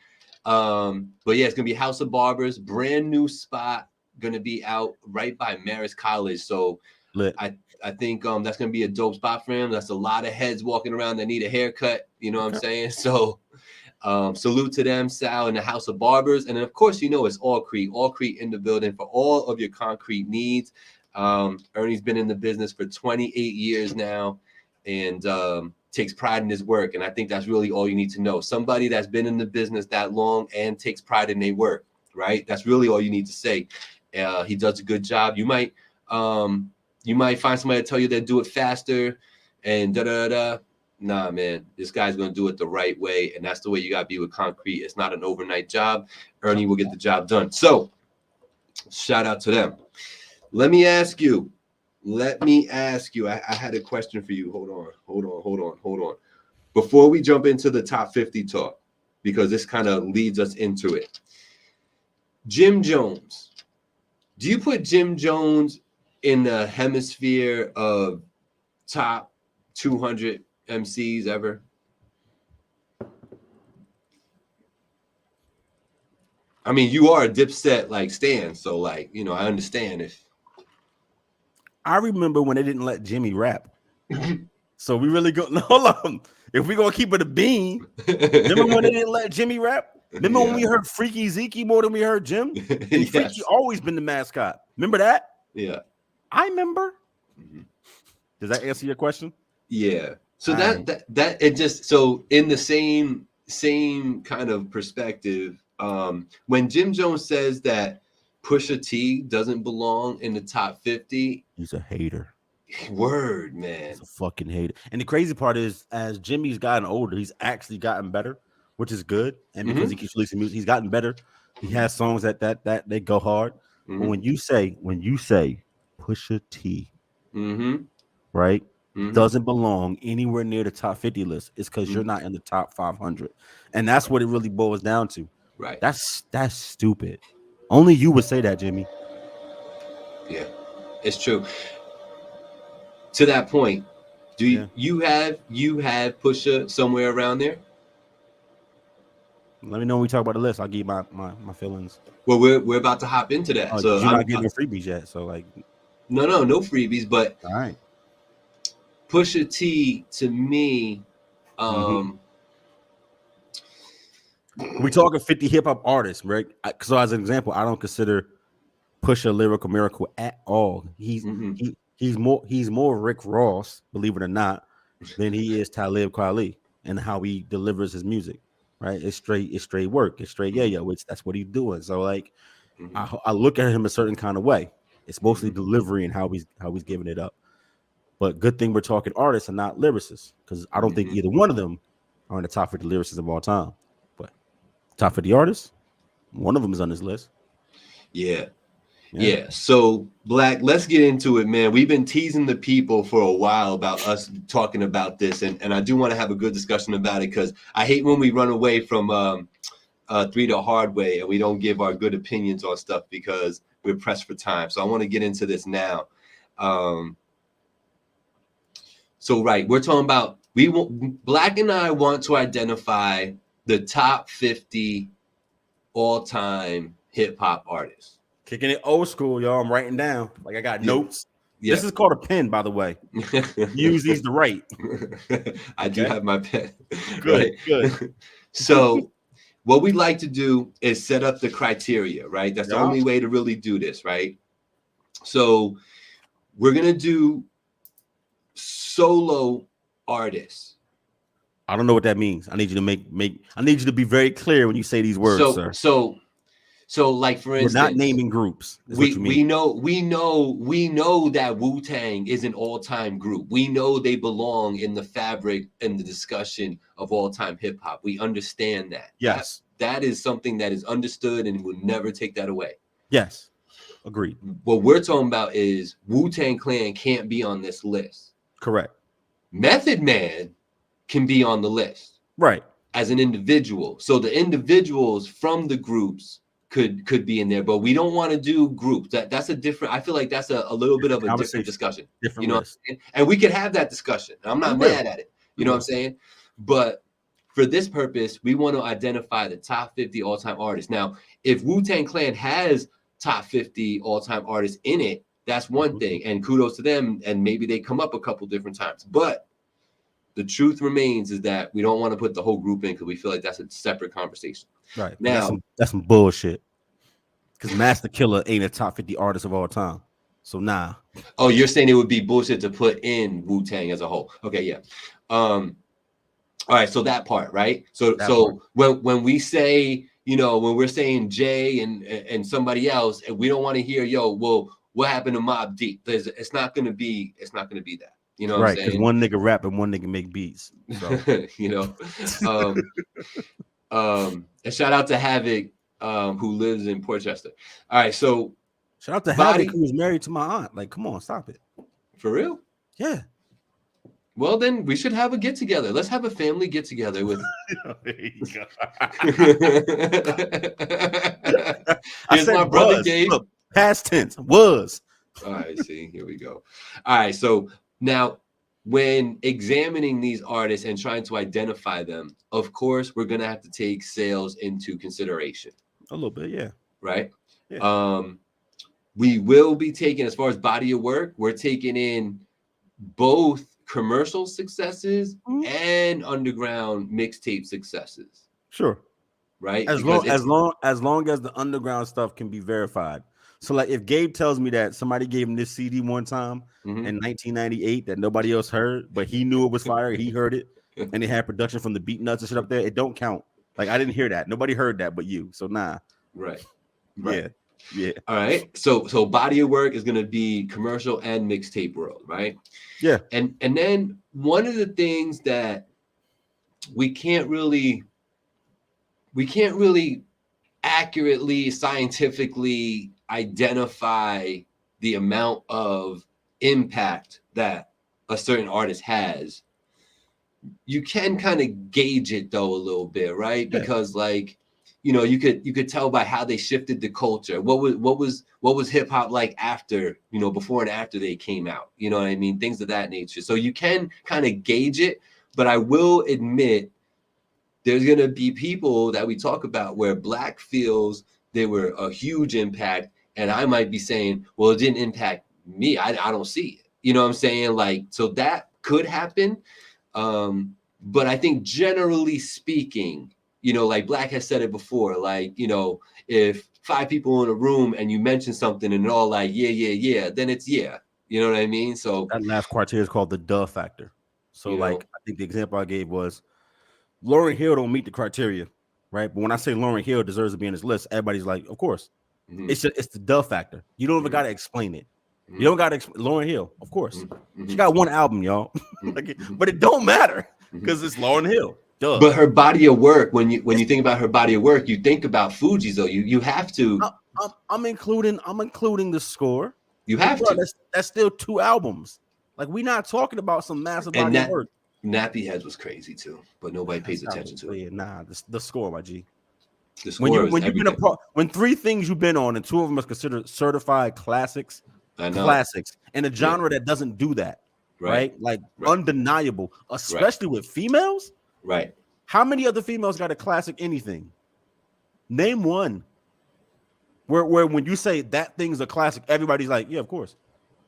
Speaker 1: But yeah, it's gonna be House of Barbers, brand new spot, gonna be out right by Marist College. So I think that's gonna be a dope spot for him. That's a lot of heads walking around that need a haircut. You know what I'm saying? So salute to them, Sal, and the House of Barbers. And then of course, you know, it's Allcrete in the building for all of your concrete needs. Ernie's been in the business for 28 years now, and takes pride in his work. And I think that's really all you need to know. Somebody that's been in the business that long and takes pride in their work, right? That's really all you need to say. He does a good job. You might find somebody to tell you they do it faster and da-da-da. Nah, man, this guy's going to do it the right way. And that's the way you got to be with concrete. It's not an overnight job. Ernie will get the job done. So shout out to them. Let me ask you. I had a question for you. Hold on. Before we jump into the top 50 talk, because this kind of leads us into it. Jim Jones. Do you put Jim Jones in the hemisphere of top 200 MCs ever? I mean, you are a Dipset like stan, so like, you know, I understand if.
Speaker 2: I remember when they didn't let Jimmy rap. So we really go. No, hold on. If we're gonna keep it a bean, remember when they didn't let Jimmy rap? Remember when we heard Freaky Zeke more than we heard Jim? And yes. Freaky always been the mascot. Remember that?
Speaker 1: Yeah,
Speaker 2: I remember. Does that answer your question?
Speaker 1: Yeah. So that it just, so in the same kind of perspective, when Jim Jones says that Pusha T doesn't belong in the top 50.
Speaker 2: He's a hater.
Speaker 1: Word, man.
Speaker 2: He's a fucking hater. And the crazy part is, as Jimmy's gotten older, he's actually gotten better, which is good. And because he keeps releasing music, he's gotten better. He has songs that they go hard. But when you say Pusha T, right? doesn't belong anywhere near the top 50 list, it's because you're not in the top 500. And that's what it really boils down to.
Speaker 1: Right.
Speaker 2: That's stupid. Only you would say that, Jimmy.
Speaker 1: Yeah, it's true. To that point, do
Speaker 2: Yeah.
Speaker 1: you have Pusha somewhere around there?
Speaker 2: Let me know when we talk about the list. I'll give you my feelings.
Speaker 1: Well, we're about to hop into that.
Speaker 2: Oh,
Speaker 1: So
Speaker 2: you're not getting no freebies yet. So like,
Speaker 1: no freebies, but
Speaker 2: all right.
Speaker 1: Pusha T to me,
Speaker 2: We talking 50 hip hop artists, right? So as an example, I don't consider Pusha a lyrical miracle at all. He's more Rick Ross, believe it or not, than he is Talib Kweli and how he delivers his music. Right? It's straight work. It's straight which that's what he's doing. So like, I look at him a certain kind of way. It's mostly delivery and how he's giving it up. But good thing we're talking artists and not lyricists, because I don't think either one of them are in the top 50 lyricists of all time. But top 50 artists, one of them is on this list.
Speaker 1: Yeah. So Black, let's get into it, man. We've been teasing the people for a while about us talking about this, and I do want to have a good discussion about it, because I hate when we run away from Three the Hard Way and we don't give our good opinions on stuff because we're pressed for time. So I want to get into this now. So right, we're talking about Black and I want to identify the top 50 all-time hip-hop artists.
Speaker 2: Kicking it old school, y'all. I'm writing down. Like I got notes.
Speaker 1: Yeah.
Speaker 2: This is called a pen, by the way. Use these to write.
Speaker 1: I do have my pen.
Speaker 2: Good, good.
Speaker 1: So what we like to do is set up the criteria, right? That's the only way to really do this, right? So we're going to do solo artists.
Speaker 2: I don't know what that means. I need you to I need you to be very clear when you say these words, sir.
Speaker 1: So like for instance,
Speaker 2: we're not naming groups.
Speaker 1: We know that Wu-Tang is an all-time group. We know they belong in the fabric and the discussion of all-time hip-hop. We understand that.
Speaker 2: Yes.
Speaker 1: That is something that is understood and will never take that away.
Speaker 2: Yes. Agreed.
Speaker 1: What we're talking about is Wu-Tang Clan can't be on this list.
Speaker 2: Correct.
Speaker 1: Method Man can be on the list.
Speaker 2: Right.
Speaker 1: As an individual. So the individuals from the groups could be in there, but we don't want to do groups. That's a different. I feel like that's a little bit of a different discussion.
Speaker 2: Different,
Speaker 1: you know, and we could have that discussion. I'm not mad at it. You know what I'm saying? But for this purpose, we want to identify the top 50 all-time artists. Now, if Wu-Tang Clan has top 50 all-time artists in it, that's one thing, and kudos to them. And maybe they come up a couple different times, but the truth remains is that we don't want to put the whole group in because we feel like that's a separate conversation.
Speaker 2: Right. Now, that's some bullshit. Because Master Killer ain't a top 50 artist of all time. So nah.
Speaker 1: Oh, you're saying it would be bullshit to put in Wu-Tang as a whole. Okay, yeah. All right, so that part, right? So when we say, you know, when we're saying Jay and somebody else, and we don't want to hear, yo, well, what happened to Mobb Deep? It's not gonna be that. You know what I'm saying?
Speaker 2: Because one nigga rap and one nigga make beats. So.
Speaker 1: You know. And shout out to Havoc, who lives in Portchester. All right, so
Speaker 2: shout out to Havoc, who was married to my aunt. Like, come on, stop it.
Speaker 1: For real?
Speaker 2: Yeah.
Speaker 1: Well, then we should have a get together. Let's have a family get together with. Here's my brother Gabe.
Speaker 2: Look, past tense was.
Speaker 1: All right, see, here we go. All right, so now when examining these artists and trying to identify them, of course, we're gonna have to take sales into consideration.
Speaker 2: A little bit, yeah.
Speaker 1: Right.
Speaker 2: Yeah.
Speaker 1: We will be taking, as far as body of work, we're taking in both commercial successes and underground mixtape successes.
Speaker 2: Sure.
Speaker 1: Right.
Speaker 2: As long as the underground stuff can be verified. So, like, if Gabe tells me that somebody gave him this CD one time in 1998 that nobody else heard, but he knew it was fire, he heard it, and it had production from the Beat Nuts and shit up there, it don't count. Like, I didn't hear that. Nobody heard that but you. So, nah.
Speaker 1: Right.
Speaker 2: Yeah.
Speaker 1: All right. So body of work is going to be commercial and mixtape world, right?
Speaker 2: Yeah.
Speaker 1: And then one of the things that we can't really accurately, scientifically identify the amount of impact that a certain artist has, you can kind of gauge it though a little bit, right?
Speaker 2: Yeah.
Speaker 1: Because like, you know, you could tell by how they shifted the culture. What was hip hop like after, you know, before and after they came out, you know what I mean? Things of that nature. So you can kind of gauge it, but I will admit there's gonna be people that we talk about where Black feels they were a huge impact, and I might be saying, well, it didn't impact me. I don't see it. You know what I'm saying? Like, so that could happen. But I think generally speaking, you know, like Black has said it before, like, you know, if 5 people in a room and you mention something and they're all like, yeah, then it's yeah. You know what I mean? So
Speaker 2: That last criteria is called the duh factor. So,
Speaker 1: you
Speaker 2: like,
Speaker 1: know,
Speaker 2: I think the example I gave was Lauryn Hill don't meet the criteria, right? But when I say Lauryn Hill deserves to be in this list, everybody's like, of course.
Speaker 1: mm-hmm,
Speaker 2: It's the duh factor. You don't even got to explain it.
Speaker 1: mm-hmm,
Speaker 2: You don't got to explain Lauryn Hill, of course.
Speaker 1: mm-hmm,
Speaker 2: She got one album, y'all. Like, but it don't matter because it's Lauryn Hill. Duh.
Speaker 1: But her body of work, when you think about her body of work, you think about Fuji's though. You have to.
Speaker 2: I'm including the score.
Speaker 1: You
Speaker 2: But
Speaker 1: have
Speaker 2: bro,
Speaker 1: to.
Speaker 2: that's still 2 albums. Like, we're not talking about some massive
Speaker 1: And
Speaker 2: body of work.
Speaker 1: Nappy Heads was crazy too, but nobody pays attention to it.
Speaker 2: Yeah, nah, the score, my G.
Speaker 1: The score is everything.
Speaker 2: When 3 things you've been on and 2 of them are considered certified classics, classics, in a genre that doesn't do that, right? Like undeniable, especially with females.
Speaker 1: Right.
Speaker 2: How many other females got a classic anything? Name one. Where when you say that thing's a classic, everybody's like, yeah, of course.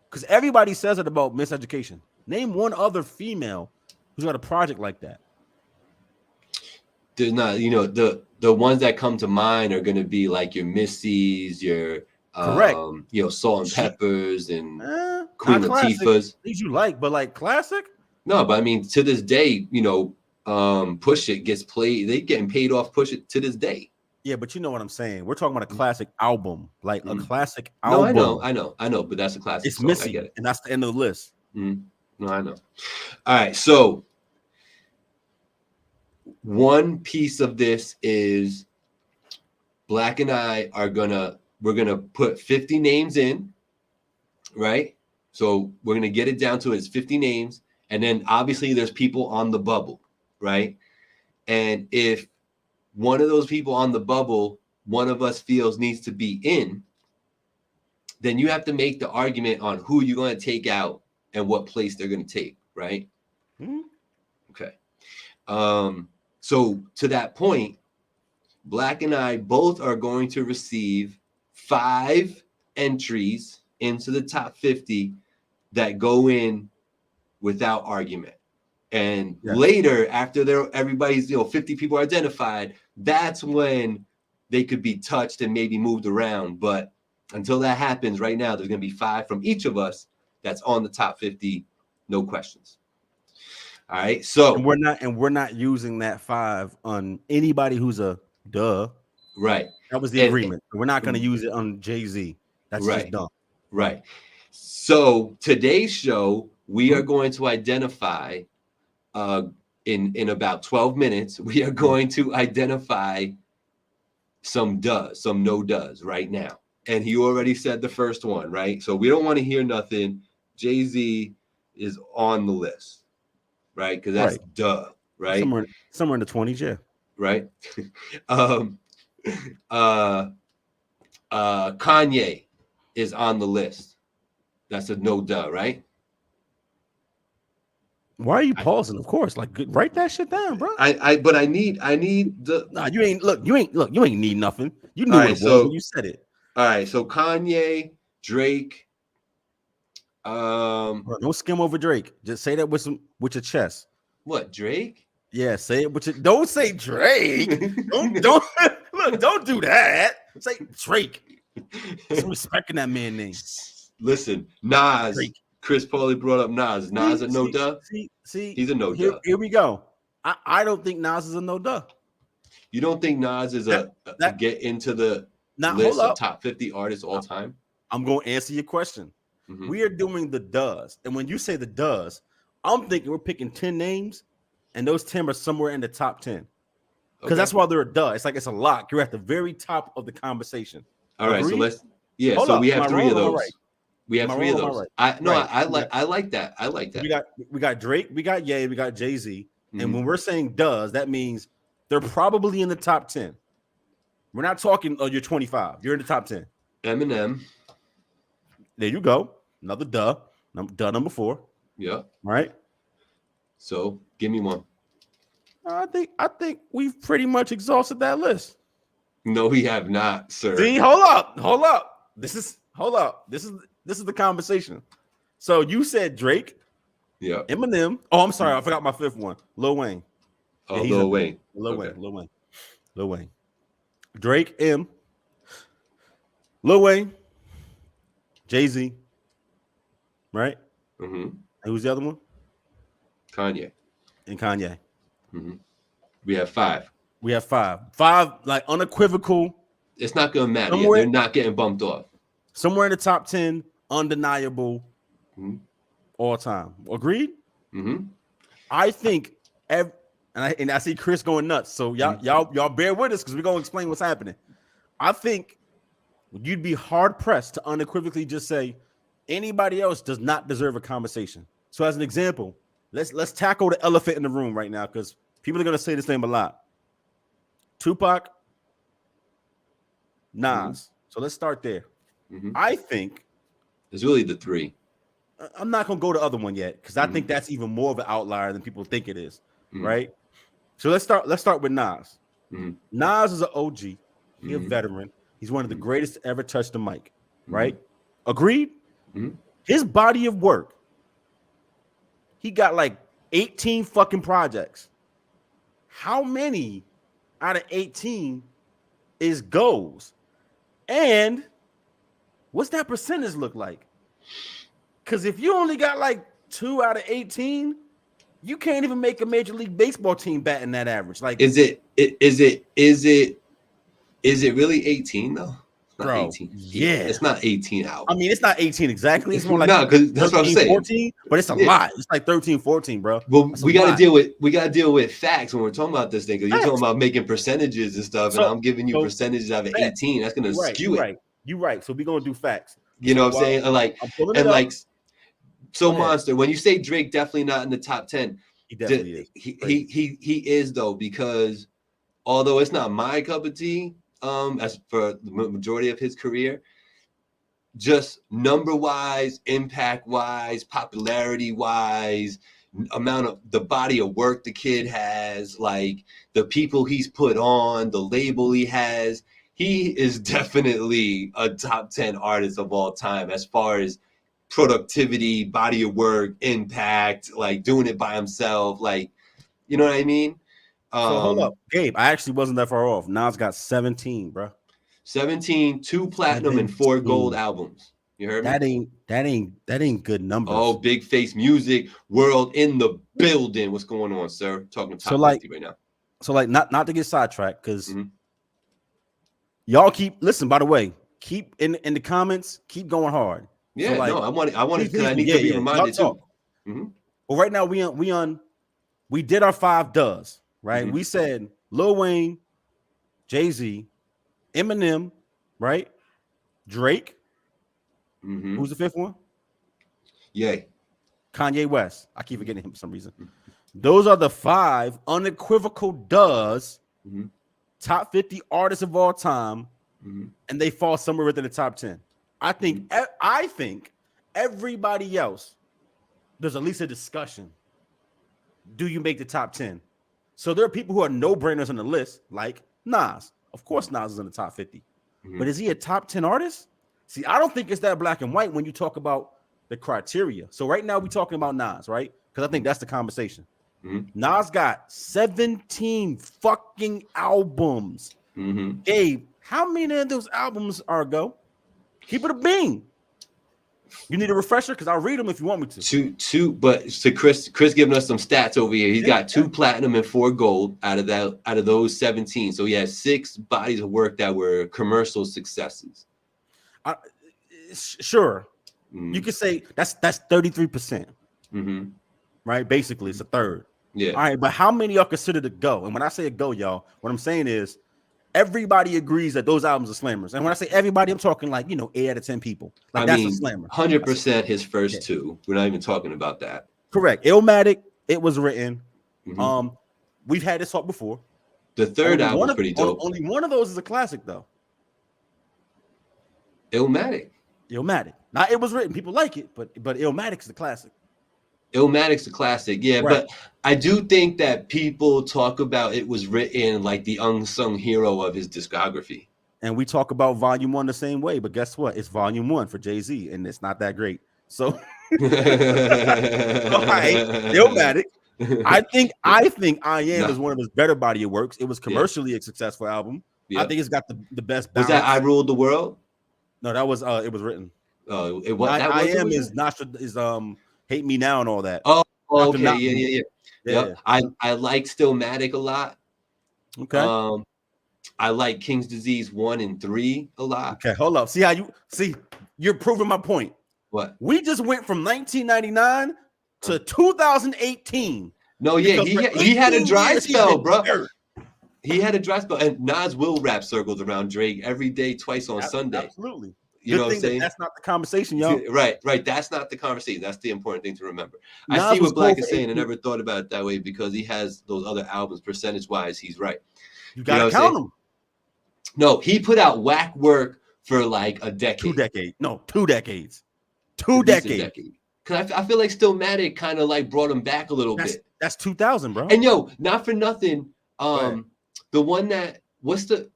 Speaker 2: Because everybody says it about Miseducation. Name one other female who's got a project like that.
Speaker 1: There's not, you know, the ones that come to mind are going to be like your Missy's, your
Speaker 2: correct,
Speaker 1: you know, Salt and Peppers and
Speaker 2: Queen
Speaker 1: Latifah's.
Speaker 2: Things you like, but like classic?
Speaker 1: No, but I mean, to this day, you know, Push It gets played. They getting paid off Push It to this day.
Speaker 2: Yeah, but you know what I'm saying. We're talking about a classic album, like a classic album.
Speaker 1: No, I know, but that's a classic.
Speaker 2: It's
Speaker 1: song.
Speaker 2: Missy,
Speaker 1: I get it.
Speaker 2: And that's the end of the list.
Speaker 1: No, I know. All right, so one piece of this is Black and I we're gonna put 50 names in, right? So we're gonna get it down to it's 50 names, and then obviously there's people on the bubble, right? And if one of those people on the bubble, one of us feels needs to be in, then you have to make the argument on who you're going to take out and what place they're going to take, right?
Speaker 2: Mm-hmm.
Speaker 1: Okay. So to that point, Black and I both are going to receive 5 entries into the top 50 that go in without argument. And later, after everybody's, you know, 50 people are identified, that's when they could be touched and maybe moved around. But until that happens, right now, there's going to be 5 from each of us that's on the top 50, no questions. All right, so
Speaker 2: and we're not using that 5 on anybody who's a duh.
Speaker 1: Right.
Speaker 2: That was the agreement. We're not going to use it on Jay-Z. That's just dumb.
Speaker 1: Right. So today's show, we are going to identify. In about 12 minutes, we are going to identify some no does right now. And he already said the first one, right? So we don't want to hear nothing. Jay-Z is on the list, right? Because that's duh, right?
Speaker 2: Somewhere in the 20s, yeah.
Speaker 1: Right. Kanye is on the list. That's a no duh, right?
Speaker 2: Why are you pausing? Of course, like write that shit down, bro.
Speaker 1: But I need the.
Speaker 2: Nah, you ain't need nothing. You knew what it was when you said it.
Speaker 1: All right, so Kanye, Drake.
Speaker 2: Bro, don't skim over Drake. Just say that with your chest.
Speaker 1: What, Drake?
Speaker 2: Yeah, say it with your. Don't say Drake. don't look. Don't do that. Say Drake. Some respect in that man name.
Speaker 1: Listen, Nas.
Speaker 2: Drake.
Speaker 1: Chris Pauly brought up Nas. Nas a no duh?
Speaker 2: See,
Speaker 1: he's a no duh.
Speaker 2: Here we go. I don't think Nas is a no duh.
Speaker 1: You don't think Nas is a get into the list of top 50 artists all time?
Speaker 2: I'm going to answer your question. Mm-hmm. We are doing the does. And when you say the does, I'm thinking we're picking 10 names, and those 10 are somewhere in the top 10. Because that's why they're a duh. It's like it's a lock. You're at the very top of the conversation.
Speaker 1: All right, so let's so we have 3 of those. We have
Speaker 2: Am I
Speaker 1: three
Speaker 2: wrong
Speaker 1: of
Speaker 2: or am I
Speaker 1: those.
Speaker 2: right?
Speaker 1: I
Speaker 2: Right.
Speaker 1: I like that. I like that.
Speaker 2: We got Drake, we got Ye, we got Jay-Z. And
Speaker 1: Mhm.
Speaker 2: when we're saying does, that means they're probably in the top 10. We're not talking, oh, you're 25. You're in the top 10.
Speaker 1: Eminem.
Speaker 2: There you go. Another duh. Duh number 4.
Speaker 1: Yeah.
Speaker 2: Right.
Speaker 1: So give me one.
Speaker 2: I think we've pretty much exhausted that list.
Speaker 1: No, we have not, sir.
Speaker 2: See, hold up. This is the conversation. So you said Drake,
Speaker 1: Yeah.
Speaker 2: Eminem. Oh, I'm sorry, I forgot my 5th one. Lil Wayne.
Speaker 1: Oh,
Speaker 2: Yeah,
Speaker 1: Lil Wayne.
Speaker 2: Lil Wayne. Drake, Lil Wayne, Jay-Z, right?
Speaker 1: Mm-hmm.
Speaker 2: And who's the other one?
Speaker 1: Kanye.
Speaker 2: And Kanye.
Speaker 1: Mm-hmm. We have 5.
Speaker 2: We have 5. 5, like, unequivocal.
Speaker 1: It's not gonna matter. Yeah, they're not getting bumped off.
Speaker 2: Somewhere in the top 10, undeniable, all time. Agreed?
Speaker 1: Mm-hmm.
Speaker 2: I think, and I see Chris going nuts. So y'all bear with us because we're gonna explain what's happening. I think you'd be hard pressed to unequivocally just say anybody else does not deserve a conversation. So as an example, let's tackle the elephant in the room right now because people are gonna say this name a lot. Tupac, Nas. So let's start there. I think
Speaker 1: it's really the 3.
Speaker 2: I'm not gonna go to the other one yet because I think that's even more of an outlier than people think it is, right? So let's start with Nas. Nas is an OG. He's a veteran. He's one of the greatest to ever touch the mic, right? Agreed? His body of work, he got like 18 fucking projects. How many out of 18 is goals? And what's that percentage look like? Because if you only got like 2 out of 18, you can't even make a Major League Baseball team batting that average. Like,
Speaker 1: is it really 18 though? It's not
Speaker 2: bro,
Speaker 1: 18.
Speaker 2: yeah,
Speaker 1: it's not 18 out.
Speaker 2: I mean, it's not 18 exactly. It's more like
Speaker 1: no, because that's 13, what I'm saying.
Speaker 2: 14, but it's a lot. It's like 13, 14, bro.
Speaker 1: Well, we got to deal with facts when we're talking about this thing because you're talking about making percentages and stuff, and I'm giving you percentages out of 18. That's gonna skew it.
Speaker 2: You're right. So we're gonna do facts.
Speaker 1: You know what I'm saying? So Monster, when you say Drake definitely not in the top 10,
Speaker 2: he definitely is.
Speaker 1: He is though, because although it's not my cup of tea, as for the majority of his career, just number wise, impact wise, popularity wise, amount of the body of work the kid has, like the people he's put on, the label he has, he is definitely a top 10 artist of all time as far as productivity, body of work, impact, like doing it by himself, like, you know what I mean?
Speaker 2: So hold up, Gabe. I actually wasn't that far off. Nas got 17, bro.
Speaker 1: 17, 2 platinum and 4 gold albums. You heard
Speaker 2: me? That ain't good numbers.
Speaker 1: Oh, Big Face Music World in the building. What's going on, sir? Talking top 50 right now.
Speaker 2: So like not to get sidetracked because y'all keep listen. By the way, keep in the comments. Keep going hard.
Speaker 1: Yeah,
Speaker 2: so like,
Speaker 1: no, I want because I need to be reminded too.
Speaker 2: Well, right now we did our 5 does, right? We said Lil Wayne, Jay-Z, Eminem, right? Drake. Who's the 5th one?
Speaker 1: Yay.
Speaker 2: Kanye West. I keep forgetting him for some reason. Those are the 5 unequivocal does, top 50 artists of all time, and they fall somewhere within the top 10. I think everybody else, there's at least a discussion. Do you make the top 10? So there are people who are no-brainers on the list, like Nas. Of course, Nas is in the top 50. But is he a top 10 artist? See, I don't think it's that black and white when you talk about the criteria. So right now we're talking about Nas, right? Because I think that's the conversation. Nas got 17 fucking albums. Gabe, how many of those albums are go? Keep it a bean. You need a refresher because I'll read them if you want me to.
Speaker 1: Two, but so Chris giving us some stats over here. He's got 2 platinum and 4 gold out of those 17. So he has 6 bodies of work that were commercial successes.
Speaker 2: Sure, you could say that's 33%. Right? Basically, it's a third.
Speaker 1: Yeah.
Speaker 2: All right, but how many y'all consider to go? And when I say a go, y'all, what I'm saying is everybody agrees that those albums are slammers. And when I say everybody, I'm talking like 8 out of 10 people. Like that's a slammer.
Speaker 1: 100% his first two. We're not even talking about that.
Speaker 2: Correct. Illmatic, it was written. We've had this talk before.
Speaker 1: The third album is pretty dope.
Speaker 2: Only one of those is a classic though.
Speaker 1: Illmatic.
Speaker 2: Now it was written. People like it, but Illmatic's the classic.
Speaker 1: Illmatic's a classic, yeah. Right. But I do think that people talk about it was written like the unsung hero of his discography.
Speaker 2: And we talk about Volume 1 the same way, but guess what? It's Volume 1 for Jay-Z, and it's not that great. So, all right, Illmatic. I think I Am is one of his better body of works. It was commercially a successful album. I think it's got the best balance.
Speaker 1: Was that I Ruled the World?
Speaker 2: No, that was it was written.
Speaker 1: Oh, it was.
Speaker 2: I Am is Hate Me Now and all that.
Speaker 1: Oh, okay, yeah. I like Stillmatic a lot.
Speaker 2: Okay.
Speaker 1: I like King's Disease 1 and 3 a lot.
Speaker 2: Okay, hold up. You're proving my point.
Speaker 1: What?
Speaker 2: We just went from 1999 to 2018.
Speaker 1: No, yeah, he had a dry spell, bro. He had a dry spell, and Nas will rap circles around Drake every day, twice on Sunday.
Speaker 2: Absolutely.
Speaker 1: You know what I'm saying?
Speaker 2: That's not the conversation, y'all.
Speaker 1: Right. That's not the conversation. That's the important thing to remember. I see what Black is saying. I never thought about it that way because he has those other albums. Percentage-wise, he's right.
Speaker 2: You gotta count them.
Speaker 1: No, he put out whack work for like a decade.
Speaker 2: 2 decades. No, 2 decades. 2 decades.
Speaker 1: Because I feel like Stillmatic kind of like brought him back a little bit.
Speaker 2: That's 2000, bro.
Speaker 1: And not for nothing. The one that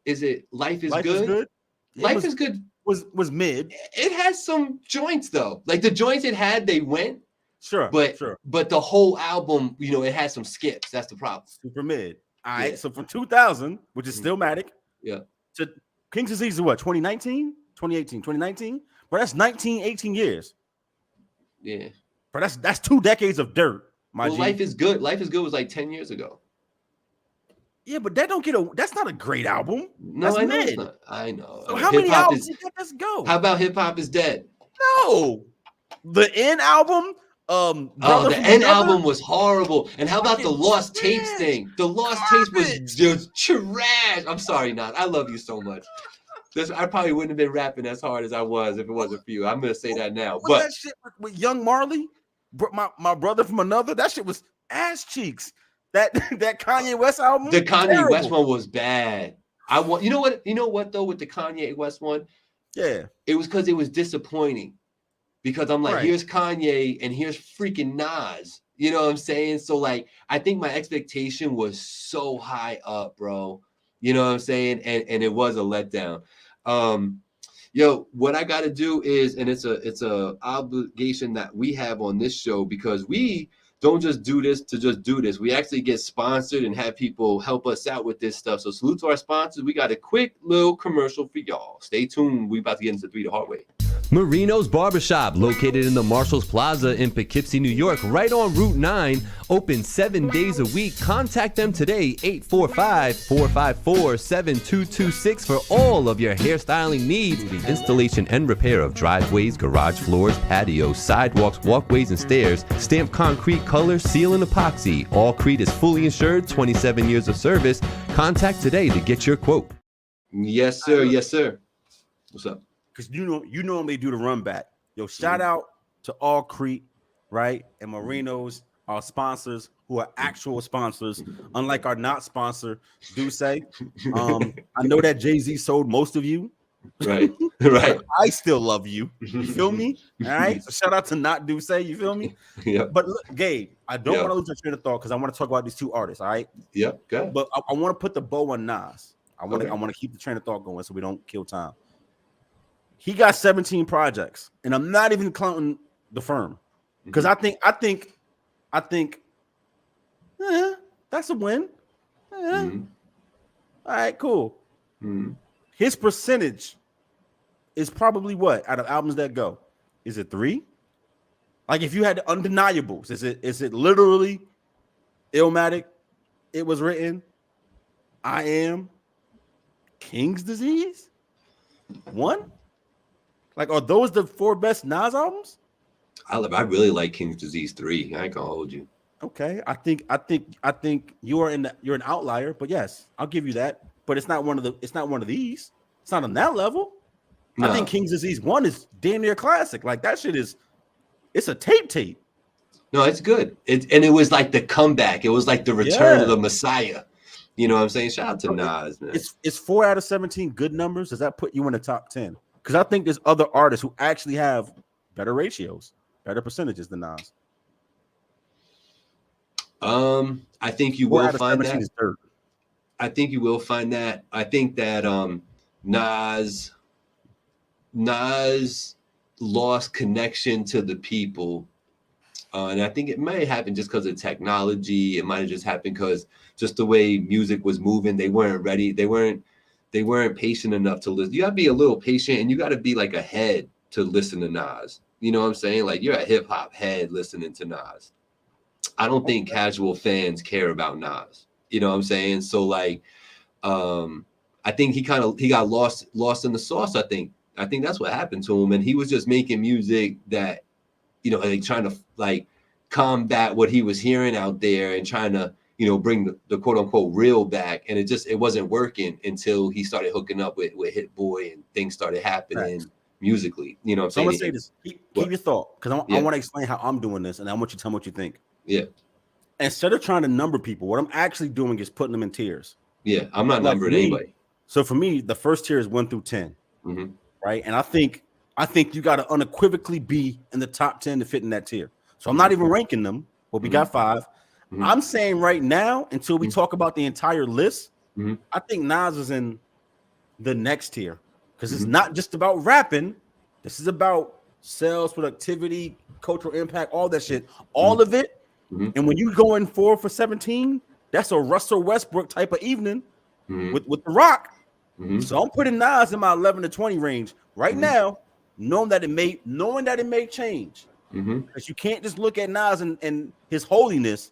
Speaker 1: is it Life is Good? Life is Good
Speaker 2: was mid.
Speaker 1: It has some joints though. Like the joints it had, they went.
Speaker 2: Sure.
Speaker 1: But the whole album, it had some skips. That's the problem.
Speaker 2: Super mid. All right. So from 2000, which is Stillmatic, to King's Disease is what? 2019, 2018, 2019. But that's 18 years.
Speaker 1: Yeah.
Speaker 2: But that's 2 decades of dirt.
Speaker 1: Life is Good. Life is Good was like 10 years ago.
Speaker 2: Yeah, but that's not a great album.
Speaker 1: No, I know it's not. I know.
Speaker 2: So how many albums did that just go?
Speaker 1: How about Hip Hop Is Dead?
Speaker 2: No. The End album,
Speaker 1: the End album was horrible. And how about the Lost Tapes thing? The Lost Tapes was just trash. I'm sorry, Nas. I love you so much. I probably wouldn't have been rapping as hard as I was if it wasn't for you. I'm gonna say that now. But
Speaker 2: that shit with Young Marley, my brother from another, that shit was ass cheeks. That Kanye West album.
Speaker 1: The Kanye West one was bad. You know what though with the Kanye West one?
Speaker 2: Yeah.
Speaker 1: It was because it was disappointing. Because I'm like, here's Kanye and here's freaking Nas. You know what I'm saying? So like, I think my expectation was so high up, bro. You know what I'm saying? And it was a letdown. What I got to do is, and it's a obligation that we have on this show because we don't just do this to just do this. We actually get sponsored and have people help us out with this stuff. So salute to our sponsors. We got a quick little commercial for y'all. Stay tuned. We about to get into 3 the hard way.
Speaker 3: Marino's Barbershop, located in the Marshalls Plaza in Poughkeepsie, New York, right on Route 9, open 7 days a week. Contact them today, 845-454-7226 for all of your hairstyling needs, the installation and repair of driveways, garage floors, patios, sidewalks, walkways, and stairs, stamped concrete, color, seal, and epoxy. All Creed is fully insured, 27 years of service. Contact today to get your quote.
Speaker 1: Yes, sir. Yes, sir. What's up?
Speaker 2: Because you normally do the run back. Shout out to All Crete, right? And Marinos, our sponsors, who are actual sponsors, unlike our not sponsor, Duce. I know that Jay-Z sold most of you.
Speaker 1: Right.
Speaker 2: I still love you. You feel me? All right. So shout out to not Duce. You feel me?
Speaker 1: Yeah.
Speaker 2: But look, Gabe, I don't want to lose my train of thought because I want to talk about these 2 artists. All right.
Speaker 1: Yep. Good.
Speaker 2: But I want to put the bow on Nas. I want to keep the train of thought going so we don't kill time. He got 17 projects, and I'm not even counting the firm because I think that's a win. All right, cool. His percentage is probably what out of albums that go? Is it 3? Like if you had the undeniables, is it literally Illmatic? It was written. I Am. King's Disease. 1. Like, are those the 4 best Nas albums?
Speaker 1: I really like King's Disease 3. I ain't gonna hold you.
Speaker 2: Okay, I think you're an outlier, but yes, I'll give you that. but it's not one of these. It's not on that level.
Speaker 1: No.
Speaker 2: I think King's Disease 1 is damn near classic. Like that shit it's a tape.
Speaker 1: No, it's good. It was like the comeback. It was like the return of the Messiah. You know what I'm saying? Shout out to Nas, man.
Speaker 2: It's 4 out of 17 good numbers. Does that put you in the top 10? Because I think there's other artists who actually have better ratios, better percentages than Nas.
Speaker 1: I think you will find that. I think you will find that. I think that Nas lost connection to the people. And I think it might happen just because of technology. It might have just happened because just the way music was moving, they weren't ready. They weren't patient enough to listen. You got to be a little patient, and you got to be like a head to listen to Nas. You know what I'm saying? Like you're a hip hop head listening to Nas. I don't think casual fans care about Nas. You know what I'm saying? So like, I think he got lost in the sauce. I think that's what happened to him, and he was just making music that, you know, like trying to like combat what he was hearing out there and trying to, you know, bring the quote unquote real back. And it wasn't working until he started hooking up with Hit Boy and things started happening musically. You know what I'm saying?
Speaker 2: I'm going to say this. Keep your thought, because I want to explain how I'm doing this, and I want you to tell me what you think.
Speaker 1: Yeah.
Speaker 2: Instead of trying to number people, what I'm actually doing is putting them in tiers.
Speaker 1: Yeah. I'm not numbering anybody.
Speaker 2: So for me, the first tier is 1 through 10.
Speaker 1: Mm-hmm.
Speaker 2: Right. And I think you got to unequivocally be in the top 10 to fit in that tier. So I'm not even ranking them, but we got 5. Mm-hmm. I'm saying right now, until we talk about the entire list, I think Nas is in the next tier, because it's not just about rapping. This is about sales, productivity, cultural impact, all that shit, all of it. And when you go in 4 for 17, that's a Russell Westbrook type of evening with The Rock. So I'm putting Nas in my 11 to 20 range right now, knowing that it may change. Because you can't just look at Nas and his holiness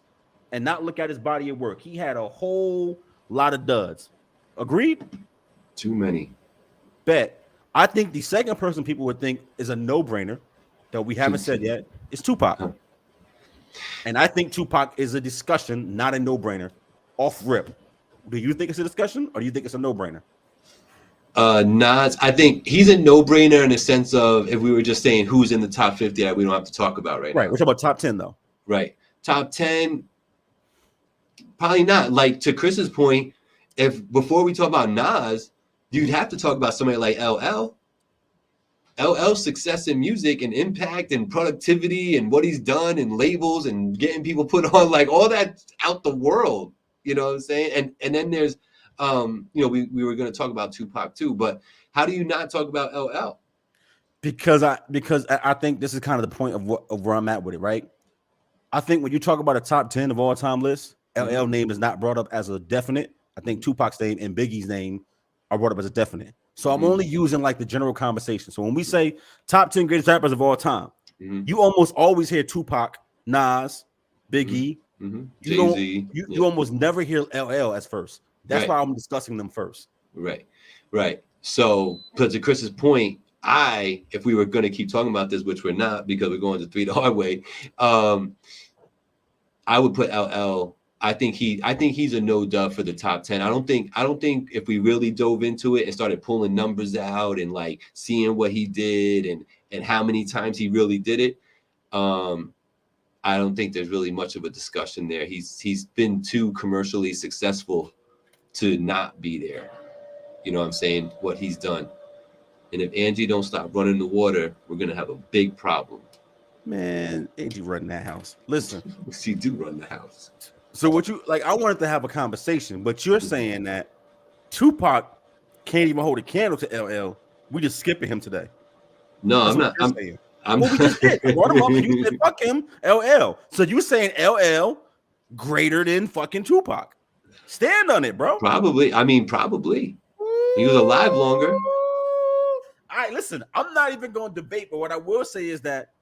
Speaker 2: and not look at his body of work. He had a whole lot of duds. Agreed?
Speaker 1: Too many.
Speaker 2: Bet. I think the second person people would think is a no-brainer that we haven't said yet is Tupac. And I think Tupac is a discussion, not a no-brainer. Off rip. Do you think it's a discussion, or do you think it's a no-brainer?
Speaker 1: Nas, I think he's a no-brainer in the sense of, if we were just saying who's in the top 50 that we don't have to talk about right now.
Speaker 2: Right. We're talking about top 10 though.
Speaker 1: Right. Top 10, probably not. Like, to Chris's point, if before we talk about Nas, you'd have to talk about somebody like LL. LL's success in music and impact and productivity and what he's done and labels and getting people put on, like all that out the world. You know what I'm saying? And then there's you know, we were going to talk about Tupac too, but how do you not talk about LL? Because
Speaker 2: I think this is kind of the point of where I'm at with it, right? I think when you talk about a top 10 of all time list, LL name is not brought up as a definite. I think Tupac's name and Biggie's name are brought up as a definite. So I'm only using like the general conversation. So when we say top 10 greatest rappers of all time, you almost always hear Tupac, Nas, Biggie.
Speaker 1: Jay-Z.
Speaker 2: You almost never hear LL as first. That's why I'm discussing them first.
Speaker 1: Right. So, but to Chris's point, if we were going to keep talking about this, which we're not because we're going to 3 the hard way, I would put LL. I think he's a no dub for the top 10. I don't think if we really dove into it and started pulling numbers out and like seeing what he did and how many times he really did it, I don't think there's really much of a discussion there. He's been too commercially successful to not be there. You know what I'm saying? What he's done. And if Angie don't stop running the water, we're going to have a big problem.
Speaker 2: Man, Angie running that house. Listen.
Speaker 1: She do run the house.
Speaker 2: So what you like, I wanted to have a conversation, but you're saying that Tupac can't even hold a candle to LL. We just skipping him today.
Speaker 1: No,
Speaker 2: That's
Speaker 1: I'm not.
Speaker 2: Well, we just did. I brought him up and you said fuck him, LL. So you saying LL greater than fucking Tupac? Stand on it, bro.
Speaker 1: Probably. He was alive longer.
Speaker 2: All right, listen, I'm not even going to debate, but what I will say is that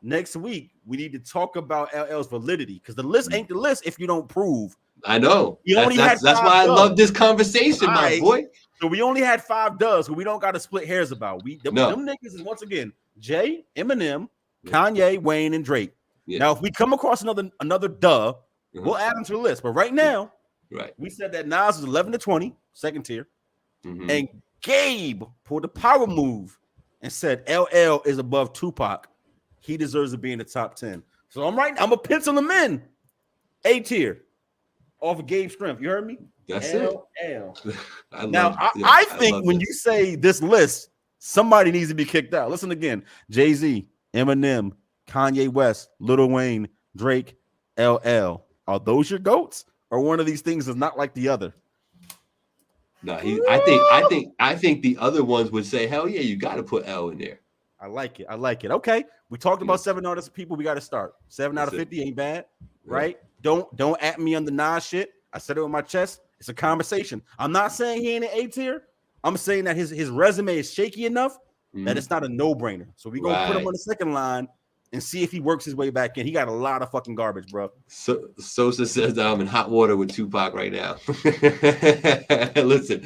Speaker 2: next week we need to talk about LL's validity, because the list ain't the list if you don't prove.
Speaker 1: I know. That's why I love this conversation, my boy.
Speaker 2: So we only had 5 dubs, who we don't got to split hairs about. Them niggas is once again Jay, Eminem, Kanye, Wayne, and Drake. Now, if we come across another dub, we'll add them to the list. But right now,
Speaker 1: Right.
Speaker 2: We said that Nas was 11 to 20, second tier.
Speaker 1: Mm-hmm.
Speaker 2: And Gabe pulled the power move and said LL is above Tupac. He deserves to be in the top 10. So I'm gonna pencil him in A tier off of Gabe's strength. You heard me?
Speaker 1: That's
Speaker 2: LL.
Speaker 1: it.
Speaker 2: I think when you say this list, somebody needs to be kicked out. Listen again: Jay-Z, Eminem, Kanye West, Lil Wayne, Drake, LL. Are those your goats, or one of these things is not like the other?
Speaker 1: No, I think the other ones would say, hell yeah, you got to put L in there.
Speaker 2: I like it. Okay, we talked about 7 artists. People, we got to start. 7 out of 50 ain't bad, right? Don't at me on the Nas shit. I said it with my chest. It's a conversation. I'm not saying he ain't an A tier. I'm saying that his resume is shaky enough that it's not a no-brainer. So we're gonna put him on the second line and see if he works his way back in. He got a lot of fucking garbage, bro.
Speaker 1: So Sosa says that I'm in hot water with Tupac right now. Listen,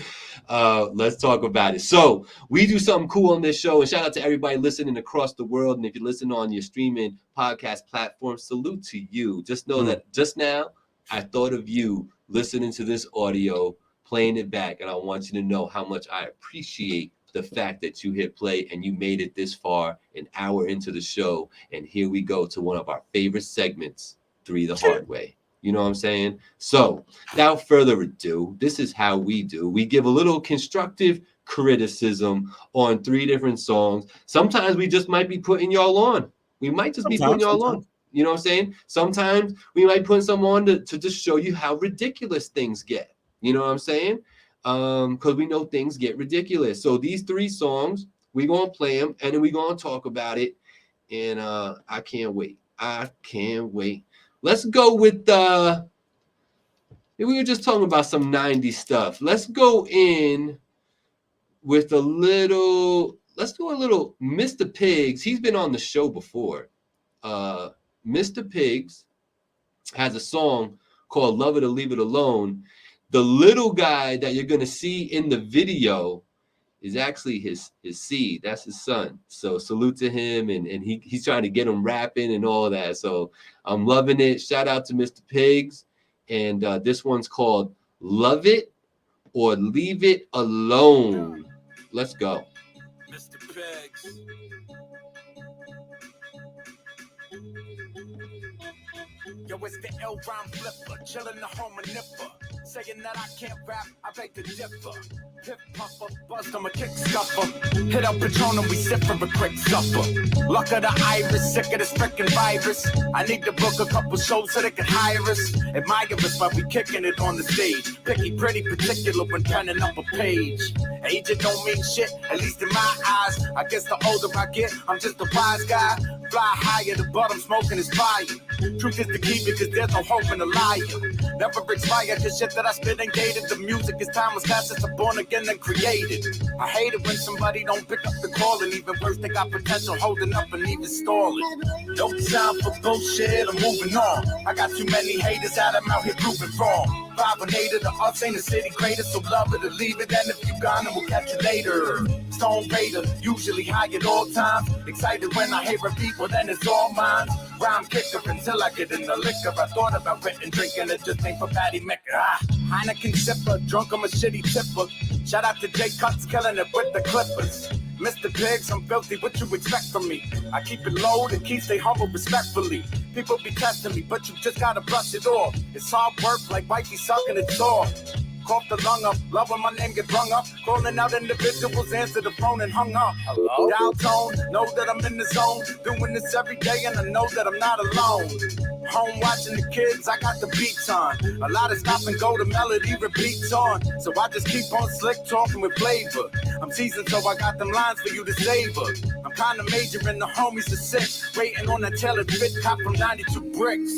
Speaker 1: let's talk about it. So we do something cool on this show, and shout out to everybody listening across the world. And if you listen on your streaming podcast platform, salute to you. Just know that just now I thought of you listening to this audio, playing it back, and I want you to know how much I appreciate the fact that you hit play and you made it this far, an hour into the show. And here we go to one of our favorite segments, 3 the Hard Way. You know what I'm saying? So without further ado, this is how we do. We give a little constructive criticism on 3 different songs. Sometimes we just might be putting y'all on. We might just be putting y'all on. You know what I'm saying? Sometimes we might put some on to just show you how ridiculous things get. You know what I'm saying? Because we know things get ridiculous. So these 3 songs, we're going to play them, and then we're going to talk about it. And I can't wait. Let's go with we were just talking about some 90s stuff. Let's go in with let's do a little Mr. Pigs. He's been on the show before. Mr. Pigs has a song called Love It or Leave It Alone. The little guy that you're going to see in the video is actually his seed. That's his son. So salute to him. And he's trying to get him rapping and all that. So I'm loving it. Shout out to Mr. Pigs. And this one's called Love It or Leave It Alone. Let's go. Mr. Pigs.
Speaker 4: Yo, it's the L-Rhyme flipper, chillin' the home of Nipper. Saying that I can't rap, I beg to differ. Hip puffer, buzzed on a kick scuffer. Hit up Patronum, we sip for a quick supper. Luck of the iris, sick of this frickin' virus. I need to book a couple shows so they can hire us. Admire us while we kicking it on the stage. Picky, pretty particular when penning up a page. Age it don't mean shit, at least in my eyes. I guess the older I get, I'm just a wise guy. Fly higher, the butt I'm smoking is fire. Truth is the key because there's no hope in a liar. Never expire, the shit that I spit ain't gated. The music is timeless, past since I'm born again and created. I hate it when somebody don't pick up the call, and even worse, they got potential holding up and even stalling. No time for bullshit, I'm moving on. I got too many haters out, I'm out here proving wrong. 5 and 8 of the arts ain't the city greatest, so love it or leave it, and if you gone, then we'll catch you later. Stone Raider, usually high at all times. Excited when I hear a beat, well then it's all mine. Rhyme kicker until I get in the liquor. I thought about written drinking, it just ain't for Patty Mecca. Heineken sipper, drunk I'm a shitty tipper. Shout out to Jay Cuts, killing it with the Clippers. Mr. Pigs, I'm filthy, what you expect from me? I keep it low, the key stay humble respectfully. People be testing me, but you just gotta brush it off. It's hard work like wifey sucking its off. Cough the lung up, love when my name get rung up. Calling out individuals, answer the phone and hung up. Hello? Dial tone, know that I'm in the zone. Doing this every day and I know that I'm not alone. Home watching the kids, I got the beats on. A lot of stop and go, the melody repeats on. So I just keep on slick talking with flavor. I'm seasoned, so I got them lines for you to savor. I'm kinda majoring, the homies are sick. Waiting on that tailored fit cop from 92 bricks.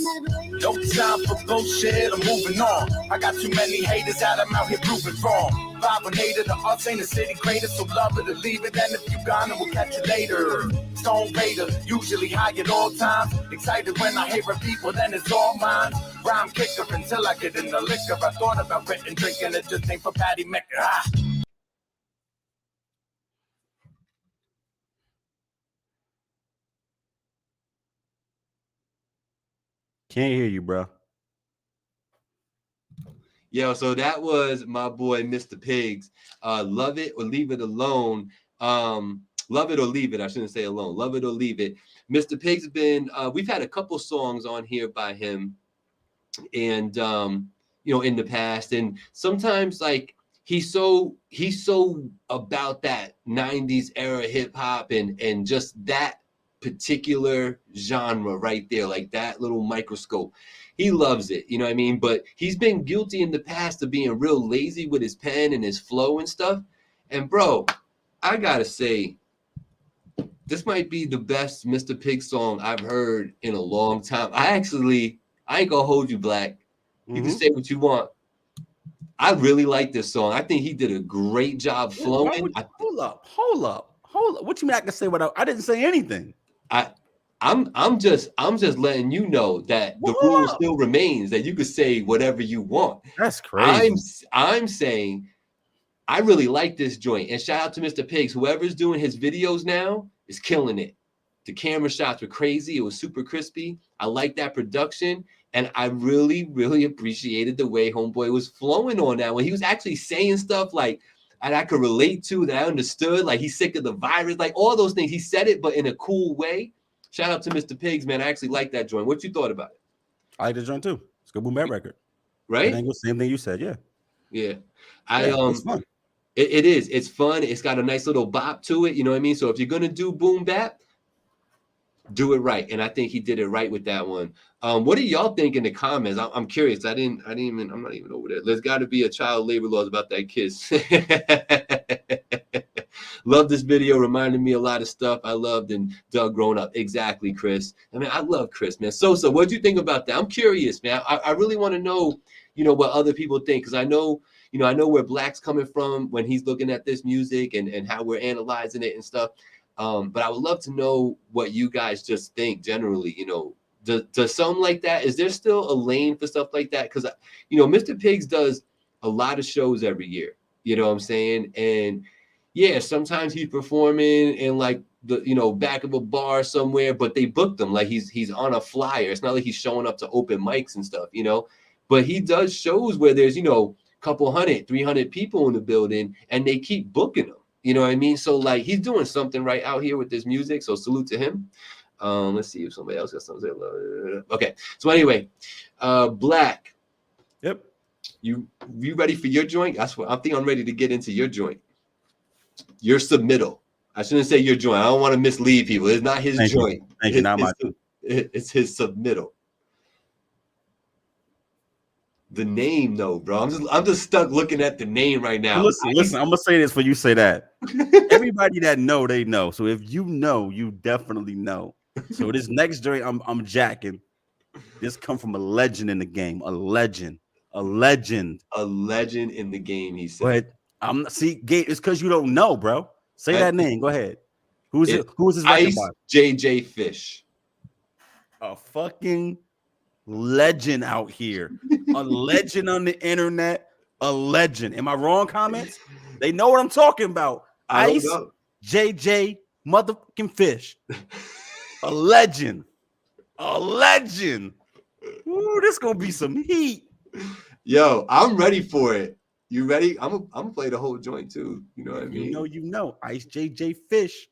Speaker 4: No time for bullshit, I'm moving on. I got too many haters out, I'm out here proving wrong. 5 and 8 of the arts ain't the city greatest, so love it or leave it, and if you gone, then we'll catch you later. Stone Raider, usually high at all times. Excited when I hear a beat, well then it's all mine. Rhyme kicker until I get in the liquor. I thought about written drinking, it just ain't for Patty Mecca.
Speaker 2: Can't hear you, bro.
Speaker 1: Yo, so that was my boy, Mr. Pigs. Love It or Leave It Alone. Love It or Leave It. I shouldn't say alone. Love It or Leave It. Mr. Pigs have been, we've had a couple songs on here by him. And, in the past. And sometimes like, he's so about that 90s era hip hop and just that particular genre right there, like that little microscope. He loves it, you know what I mean? But he's been guilty in the past of being real lazy with his pen and his flow and stuff. And bro, I gotta say, this might be the best Mr. Pig song I've heard in a long time. I ain't gonna hold you, Black. You can say what you want. I really like this song. I think he did a great job flowing.
Speaker 2: Hold up. What you mean I can say what I didn't say anything?
Speaker 1: I'm just letting you know that the rule still remains that you could say whatever you want.
Speaker 2: That's crazy.
Speaker 1: I'm saying I really like this joint. And shout out to Mr. Pigs. Whoever's doing his videos now is killing it. The camera shots were crazy. It was super crispy. I like that production. And I really, really appreciated the way Homeboy was flowing on that when he was actually saying stuff like, and I could relate to, that I understood, like he's sick of the virus, like all those things. He said it, but in a cool way. Shout out to Mr. Pigs, man. I actually like that joint. What you thought about it?
Speaker 2: I like the joint too. It's a good boom bap record.
Speaker 1: Right?
Speaker 2: Same thing you said, yeah.
Speaker 1: Yeah.
Speaker 2: It's fun.
Speaker 1: It is. It's fun. It's got a nice little bop to it. You know what I mean? So if you're gonna do boom bap, do it right. And I think he did it right with that one. What do y'all think in the comments? I'm curious. I'm not even over there. There's got to be a child labor laws about that kiss. Love this video. Reminded me a lot of stuff I loved and Doug growing up. Exactly, Chris. I mean, I love Chris, man. So what do you think about that? I'm curious, man. I really want to know, what other people think. Because I know where Black's coming from when he's looking at this music and how we're analyzing it and stuff. But I would love to know what you guys just think generally, does something like that, is there still a lane for stuff like that? Because, Mr. Pigs does a lot of shows every year, you know what I'm saying? And yeah, sometimes he's performing in like the, back of a bar somewhere, but they booked him like he's on a flyer. It's not like he's showing up to open mics and stuff, but he does shows where there's, couple 100, 300 people in the building and they keep booking him. You know what I mean? So like he's doing something right out here with this music. So salute to him. Let's see if somebody else got something to say. Okay. So anyway, Black.
Speaker 2: Yep.
Speaker 1: You ready for your joint? That's what I think. I'm ready to get into your joint. Your submittal. I shouldn't say your joint. I don't want to mislead people. It's not his joint.
Speaker 2: Thank you. Not my joint.
Speaker 1: It's his submittal. The name, though, bro. I'm just stuck looking at the name right now.
Speaker 2: Listen. I'm gonna say this for you. Say that. Everybody that know, they know. So if you know, you definitely know. So this next joint, I'm jacking. This come from a legend in the game. A legend in
Speaker 1: the game. He said.
Speaker 2: But Gabe. It's because you don't know, bro. Say that name. Go ahead. Who is his
Speaker 1: Ice JJ Fish?
Speaker 2: A fucking legend out here. A legend on the internet. A legend. Am I wrong, comments? They know what I'm talking about. Ice JJ motherfucking Fish. A legend. Ooh, this gonna be some heat.
Speaker 1: Yo, I'm ready for it. You ready? I'm gonna play the whole joint too. You know what I mean?
Speaker 2: You know. Ice JJ Fish.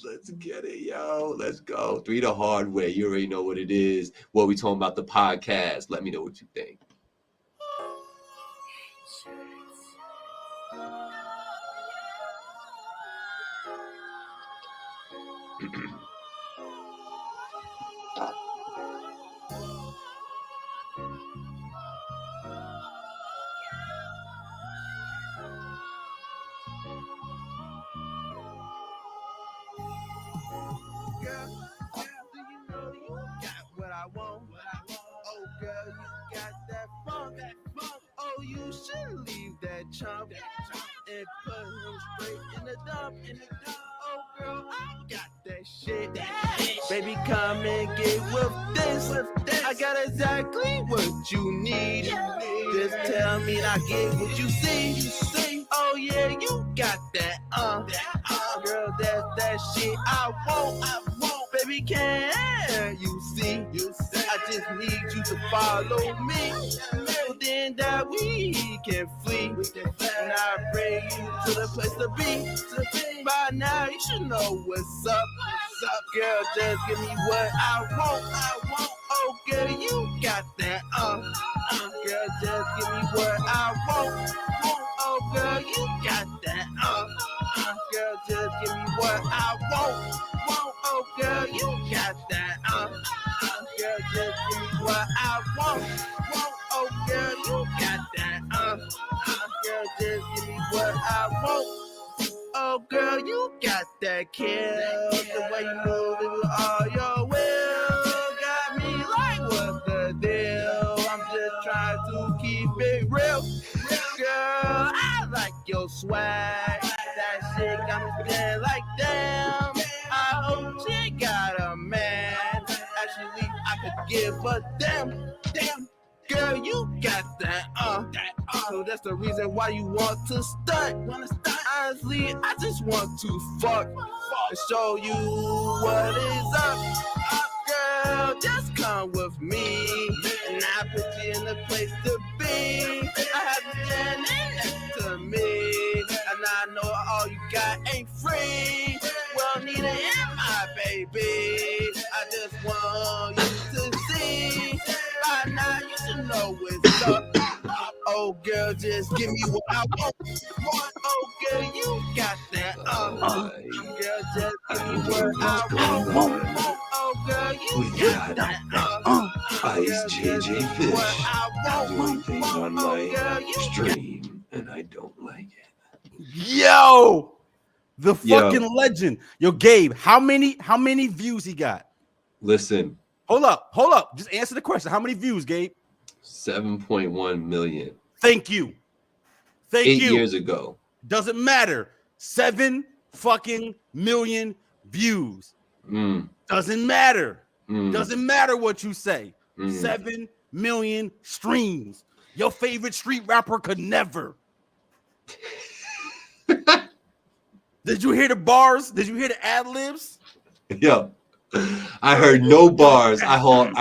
Speaker 1: Let's get it, yo. Let's go. 3 the hard way. You already know what it is. What we talking about the podcast. Let me know what you think.
Speaker 4: Chump and put him straight in the dump. Oh girl, I got that shit. Baby, come and get with this. I got exactly what you need. Just tell me and I get what you see. Oh yeah, you got that. Girl, that's that shit I want. Baby, can you see? I just need you to follow me.
Speaker 5: then that we can flee. And I bring you to the place to be. By now, you should know what's up. Girl, just give me what I want. Oh, girl, you got that. Girl, just give me what I want. Oh, girl, you got that. Girl, just give me what I want. Oh, girl, you got that. Girl, just give me what I want. Oh, girl, you got that. Girl, just give me what I want. Oh, girl, you got that kill. The way you move it with all your will got me like, what's the deal? I'm just trying to keep it real. Girl, I like your swag. That shit got me feeling like damn. I hope she got a man. Actually, I could give a damn. Girl, you got that, so that's the reason why you want to stunt. Honestly, I just want to fuck and show you what is up. Girl, just come with me, and I put you in the place to be. I have you standing next to me, and I know all you got ain't free. Well, Nina and my baby, I just want you to see. By now, you should know what's up. Oh, girl, just give me what I want. Oh, girl, you got that. Girl, just give me what I want. Oh, girl, you got that.
Speaker 1: Ice JJ Fish doing things on my stream, and I don't like it.
Speaker 2: Yo, the fucking legend. Yo, Gabe, how many views he got?
Speaker 1: Listen.
Speaker 2: Hold up. Just answer the question. How many views, Gabe?
Speaker 1: 7.1 million.
Speaker 2: Thank you.
Speaker 1: 8 years ago.
Speaker 2: Doesn't matter. 7 fucking million views. Doesn't matter. Doesn't matter what you say. 7 million streams. Your favorite street rapper could never. Did you hear the bars? Did you hear the ad libs?
Speaker 1: Yo, I heard no bars. I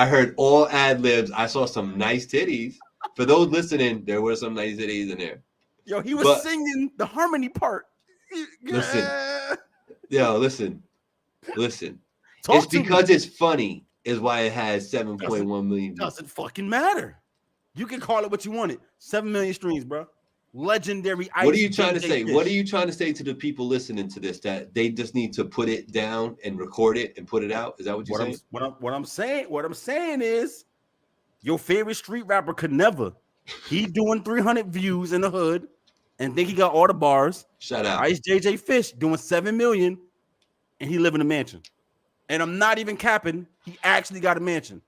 Speaker 1: heard all ad libs. I saw some nice titties. For those listening, there were some nice titties in there.
Speaker 2: Yo, he was singing the harmony part.
Speaker 1: Listen. It's because it's funny is why it has 7.1 million views.
Speaker 2: Doesn't fucking matter. You can call it what you want it. 7 million streams, bro. Legendary.
Speaker 1: What are you trying to say? What are you trying to say to the people listening to this? That they just need to put it down and record it and put it out? Is that what you're saying?
Speaker 2: What I'm saying is your favorite street rapper could never. He doing 300 views in the hood and think he got all the bars.
Speaker 1: Shout out.
Speaker 2: Ice JJ Fish doing 7 million and he live in a mansion. And I'm not even capping. He actually got a mansion.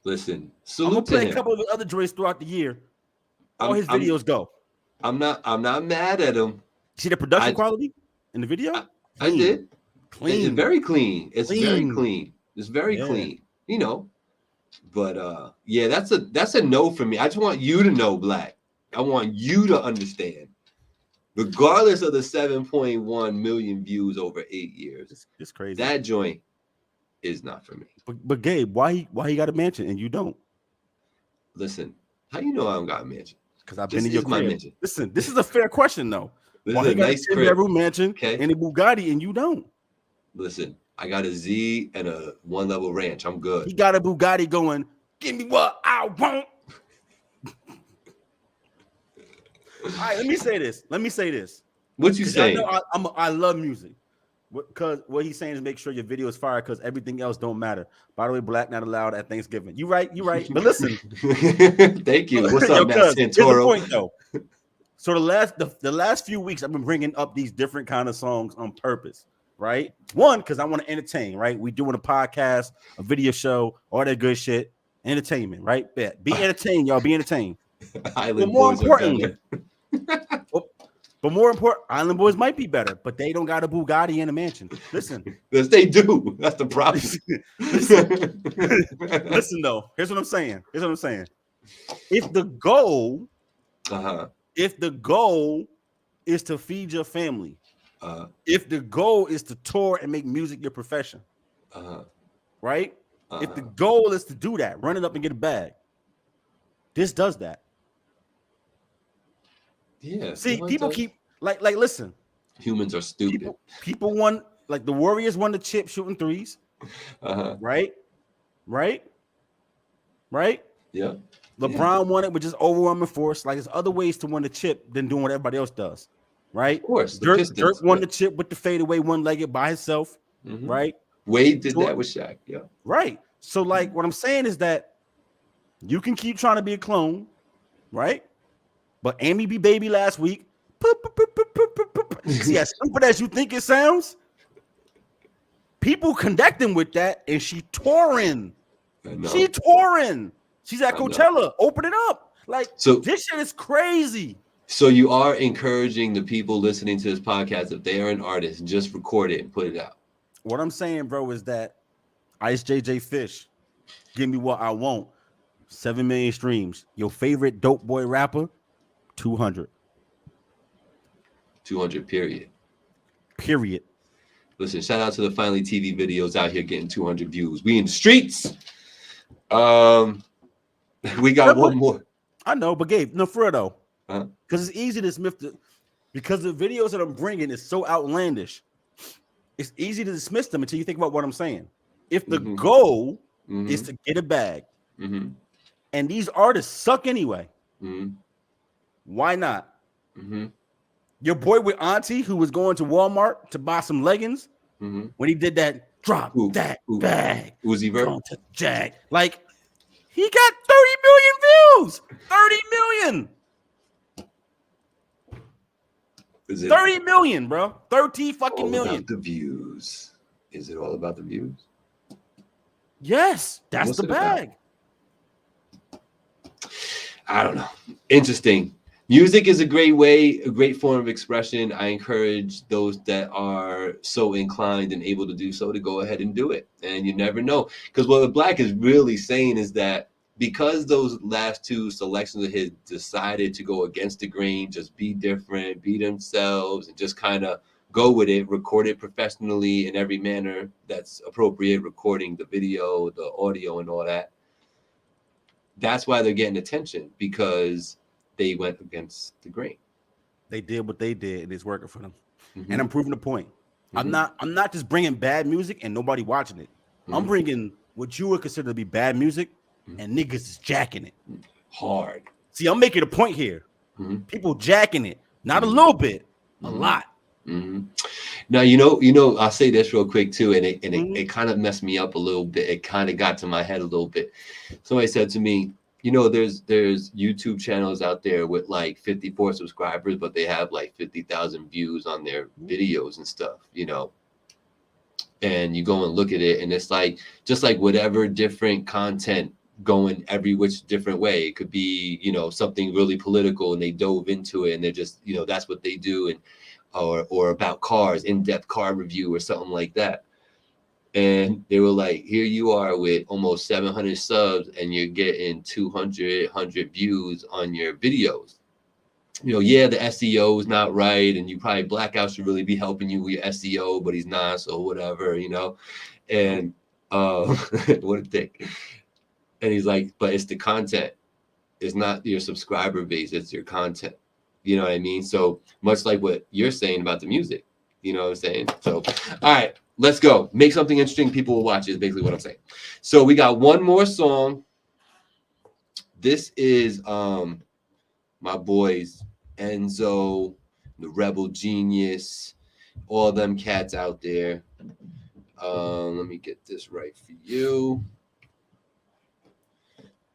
Speaker 1: Listen,
Speaker 2: I'm gonna play a couple of the other joints throughout the year. All his videos go.
Speaker 1: I'm not mad at him.
Speaker 2: See the production quality in the video?
Speaker 1: I did.
Speaker 2: Clean.
Speaker 1: It's very clean. It's very clean. It's very clean. You know. But yeah, that's a no for me. I just want you to know, Black. I want you to understand. Regardless of the 7.1 million views over 8 years,
Speaker 2: it's crazy.
Speaker 1: That joint is not for me.
Speaker 2: But Gabe, why he got a mansion and you don't?
Speaker 1: Listen, how you know I don't got a mansion?
Speaker 2: Because I've been in your crib. Listen, this is a fair question though.
Speaker 1: This
Speaker 2: why
Speaker 1: is
Speaker 2: he
Speaker 1: a
Speaker 2: got
Speaker 1: nice
Speaker 2: a bedroom mansion and a Bugatti and you don't?
Speaker 1: Listen, I got a Z and a 1-level ranch. I'm good.
Speaker 2: He got a Bugatti going. Give me what I want. All right, let me say this.
Speaker 1: What you saying?
Speaker 2: I love music. Because what he's saying is make sure your video is fire because everything else don't matter. By the way, Black not allowed at Thanksgiving. You right. But listen.
Speaker 1: Thank you. What's up, Matt Santoro?
Speaker 2: Here's the point, though. So the last few weeks, I've been bringing up these different kind of songs on purpose, right? One, because I want to entertain, right? We doing a podcast, a video show, all that good shit. Entertainment, right? Be entertained, y'all. Be entertained.
Speaker 1: Island Boys
Speaker 2: But more important, Island Boys might be better, but they don't got a Bugatti and a mansion. Listen.
Speaker 1: Yes, they do. That's the problem.
Speaker 2: Listen, though. Here's what I'm saying. If the goal is to feed your family, if the goal is to tour and make music your profession, right? If the goal is to do that, run it up and get a bag, this does that.
Speaker 1: Yeah.
Speaker 2: See,
Speaker 1: no, it
Speaker 2: people
Speaker 1: does.
Speaker 2: keep like listen.
Speaker 1: Humans are stupid.
Speaker 2: People won, like the Warriors won the chip shooting threes,
Speaker 1: Uh-huh.
Speaker 2: right?
Speaker 1: Yeah.
Speaker 2: LeBron won it with just overwhelming force. Like there's other ways to win the chip than doing what everybody else does, right?
Speaker 1: Of course, the
Speaker 2: Dirk
Speaker 1: Pistons.
Speaker 2: won the chip with the fadeaway one-legged by himself, right?
Speaker 1: Wade did
Speaker 2: Sure.
Speaker 1: that with Shaq. Yeah.
Speaker 2: Right. So like what I'm saying is that you can keep trying to be a clone, right? But Amy B. Baby last week. See, as stupid as you think it sounds, people connecting with that, and she touring. She touring. She's at Coachella. Open it up. Like, so this shit is crazy.
Speaker 1: So you are encouraging the people listening to this podcast, if they are an artist, just record it and put it out.
Speaker 2: What I'm saying, bro, is that Ice JJ Fish, Give Me What I Want, 7 million streams. Your favorite dope boy rapper, 200.
Speaker 1: 200, period.
Speaker 2: Period.
Speaker 1: Listen, shout out to the Finally TV videos out here getting 200 views. We in the streets. We got one more.
Speaker 2: I know, but Gabe, no, for real though. Because it's easy to dismiss because the videos that I'm bringing is so outlandish. It's easy to dismiss them until you think about what I'm saying. If the goal is to get a bag, and these artists suck anyway, why not? Your boy with Auntie, who was going to Walmart to buy some leggings, when he did that drop that bag,
Speaker 1: Uzi Vert,
Speaker 2: to Jag, like he got 30 million views. 30 million.
Speaker 1: Is it
Speaker 2: 30 million, bro. 30 fucking million.
Speaker 1: About the views. Is it all about the views?
Speaker 2: Yes, that's
Speaker 1: What's
Speaker 2: the bag.
Speaker 1: I don't know. Interesting. Music is a great form of expression. I encourage those that are so inclined and able to do so to go ahead and do it. And you never know. Because what Black is really saying is that because those last two selections of his decided to go against the grain, just be different, be themselves, and just kind of go with it, record it professionally in every manner that's appropriate, recording the video, the audio, and all that. That's why they're getting attention, because they went against the grain.
Speaker 2: They did what they did, and it's working for them. And I'm proving the point. I'm not just bringing bad music and nobody watching it. I'm bringing what you would consider to be bad music, and niggas is jacking it
Speaker 1: hard. See,
Speaker 2: I'm making a point here. People jacking it, not a little bit, a lot.
Speaker 1: Now, you know, I'll say this real quick too, and it kind of messed me up a little bit. It kind of got to my head a little bit. Somebody said to me, you know, there's YouTube channels out there with like 54 subscribers, but they have like 50,000 views on their videos and stuff, you know. And you go and look at it, and it's like just like whatever different content going every which different way. It could be, you know, something really political, and they dove into it, and they're just, you know, that's what they do, and or about cars, in-depth car review or something like that. And they were like, here you are with almost 700 subs, and you're getting 100 views on your videos. You know, yeah, the SEO is not right, and you probably Blackout should really be helping you with your SEO, but he's not, so whatever, you know. And what a dick. And he's like, but it's the content. It's not your subscriber base, it's your content. You know what I mean? So much like what you're saying about the music, you know what I'm saying? So, all right, let's go. Make something interesting, people will watch it, is basically what I'm saying. So we got one more song. This is my boys Enzo, the Rebel Genius, all them cats out there. Let me get this right for you.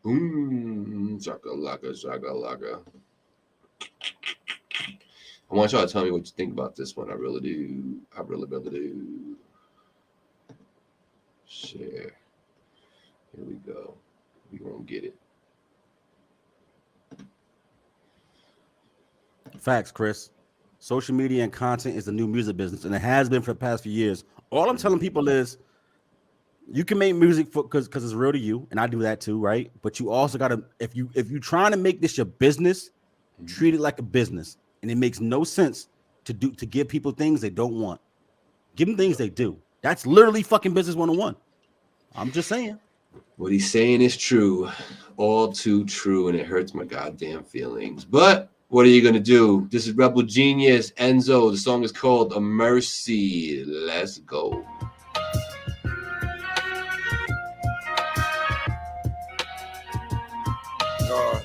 Speaker 1: Boom, shakalaka, shakalaka. I want y'all to tell me what you think about this one. I really do. I really do. Share. Here we go. We gonna get it.
Speaker 2: Facts, Chris. Social media and content is the new music business, and it has been for the past few years. All I'm telling people is you can make music for because it's real to you, and I do that too, right? But you also gotta, if you're trying to make this your business, treat it like a business. And it makes no sense to give people things they don't want. Give them things they do. That's literally fucking business 101. I'm just saying.
Speaker 1: What he's saying is true, all too true, and it hurts my goddamn feelings. But What are you gonna do? This is Rebel Genius, Enzo. The song is called "A Mercy." Let's go.
Speaker 6: God,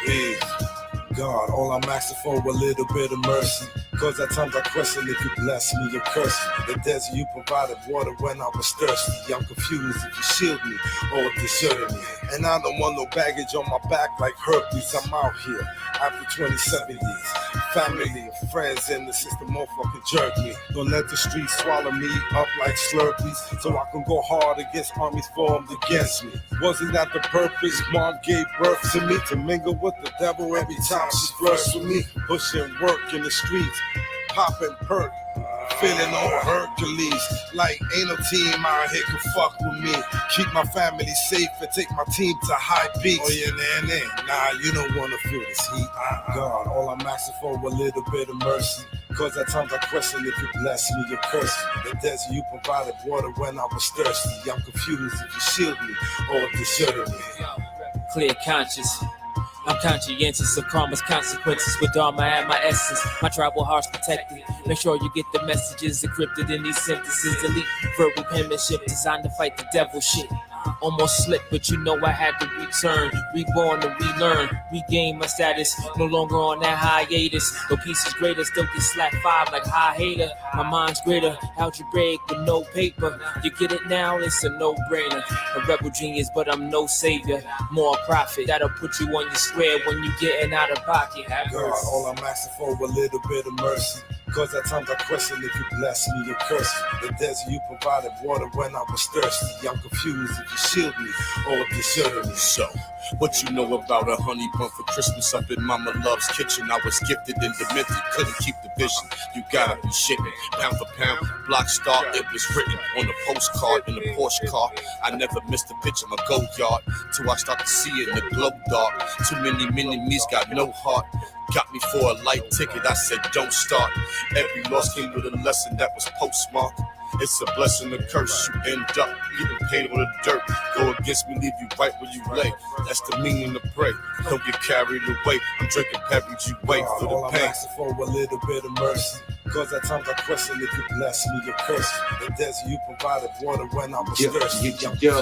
Speaker 6: please, God, all I'm asking for a little bit of mercy. Cause at times I question if you bless me or curse me. The desert you provided water when I was thirsty. I'm confused if you shield me or desert me. And I don't want no baggage on my back like herpes. I'm out here after 27 years. Family and friends in the system motherfucking jerk me. Don't let the streets swallow me up like Slurpees. So I can go hard against armies formed against me. Wasn't that the purpose? Mom gave birth to me to mingle with the devil every time she flirts with me. Pushing work in the streets. Popping perk, feeling all Hercules. Like ain't no team out here can fuck with me. Keep my family safe and take my team to high peaks. Oh yeah, nah, you don't wanna feel this heat. God, all I'm asking for a little bit of mercy. Cause at times I question if you bless me or curse me. The desert you provided water when I was thirsty. I'm confused if you shield me or desert me.
Speaker 7: Clear conscience. I'm conscientious of karma's consequences. With Dharma and my essence, my tribal heart's protected. Make sure you get the messages encrypted in these sentences. Elite verbal penmanship designed to fight the devil shit. Almost slipped, but you know I had to return. Reborn to relearn, regain my status. No longer on that hiatus. No piece is greater, still get slapped 5 like high hater. My mind's greater, algebraic with no paper. You get it now, it's a no-brainer. A rebel genius, but I'm no savior. More profit, that'll put you on your square when you getting out of pocket.
Speaker 6: God, all I'm asking for a little bit of mercy. Cause at times I question if you bless me or curse me. The desert you provided water when I was thirsty. I'm confused if you shield me or desert me.
Speaker 8: So, what you know about a honey bun for Christmas up in Mama Love's kitchen? I was gifted and demented, couldn't keep the vision. You gotta be shitting, pound for pound, block star. It was written on a postcard in a Porsche car. I never missed a pitch of my go yard till I start to see it in the glow dark. Too many mini-me's got no heart. Got me for a light ticket, I said don't start. Every loss came with a lesson that was postmarked. It's a blessing, a curse, you end up getting paid on the dirt. Go against me, leave you right where you lay. That's the meaning of pray. Don't get carried away. I'm drinking Perry G. Wait for the
Speaker 6: all
Speaker 8: pain.
Speaker 6: I'm asking for a little bit of mercy. Cause at times I question if you bless me or curse me. The desert you provided water when I was thirsty.
Speaker 1: Yo.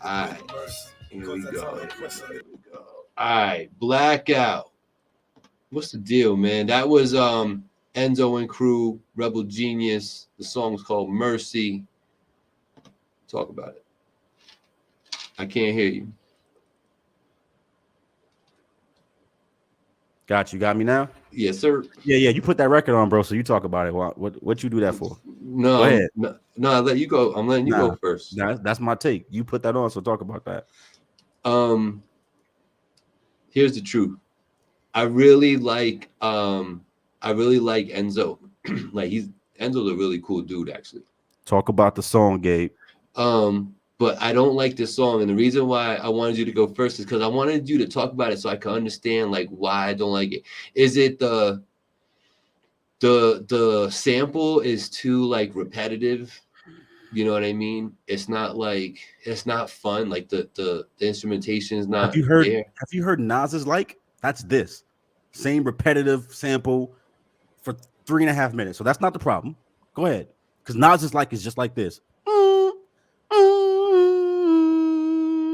Speaker 1: Alright, here we go. Alright, Blackout. What's the deal, man? That was Enzo and crew, Rebel Genius. The song's called Mercy. Talk about it. I can't hear you.
Speaker 2: Got you. Got me now?
Speaker 1: Yes, sir.
Speaker 2: Yeah. You put that record on, bro. So you talk about it. What you do that for?
Speaker 1: No,
Speaker 2: go ahead.
Speaker 1: No, I let you go. I'm letting you go first.
Speaker 2: That's my take. You put that on, so talk about that.
Speaker 1: Here's the truth. I really like Enzo. Like Enzo's a really cool dude, actually.
Speaker 2: Talk about the song, Gabe.
Speaker 1: But I don't like this song, and the reason why I wanted you to go first is because I wanted you to talk about it so I can understand like why I don't like it. Is it the sample is too like repetitive? You know what I mean? It's not fun. Like the instrumentation is not.
Speaker 2: Have you heard?
Speaker 1: there.
Speaker 2: Have you heard Nas's like? That's this same repetitive sample for 3.5 minutes. So that's not the problem. Go ahead, because Nas's like is just like this.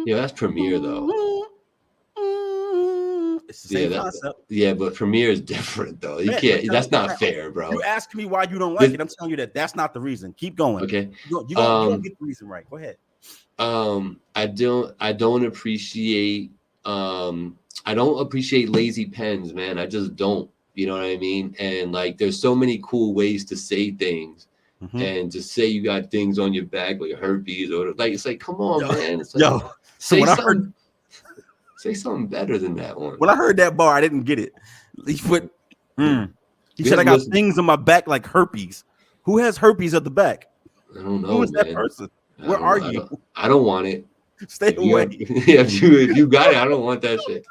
Speaker 1: Yeah, that's Premiere though.
Speaker 2: It's the same concept.
Speaker 1: Yeah, but Premiere is different though. You can't. That's not fair, bro.
Speaker 2: You ask me why you don't like it. I'm telling you that's not the reason. Keep going.
Speaker 1: Okay.
Speaker 2: You don't get the reason right. Go ahead.
Speaker 1: I don't appreciate lazy pens, man. I just don't. You know what I mean? And like, there's so many cool ways to say things. Mm-hmm. And just say you got things on your back like herpes or like it's like, come on, man. It's like, say something better than that one.
Speaker 2: When I heard that bar, I didn't get it. He put he said I got things on my back like herpes. Who has herpes at the back?
Speaker 1: I don't know.
Speaker 2: Who is that person? Where are you?
Speaker 1: I don't want it.
Speaker 2: Stay away.
Speaker 1: If you got it, I don't want that shit.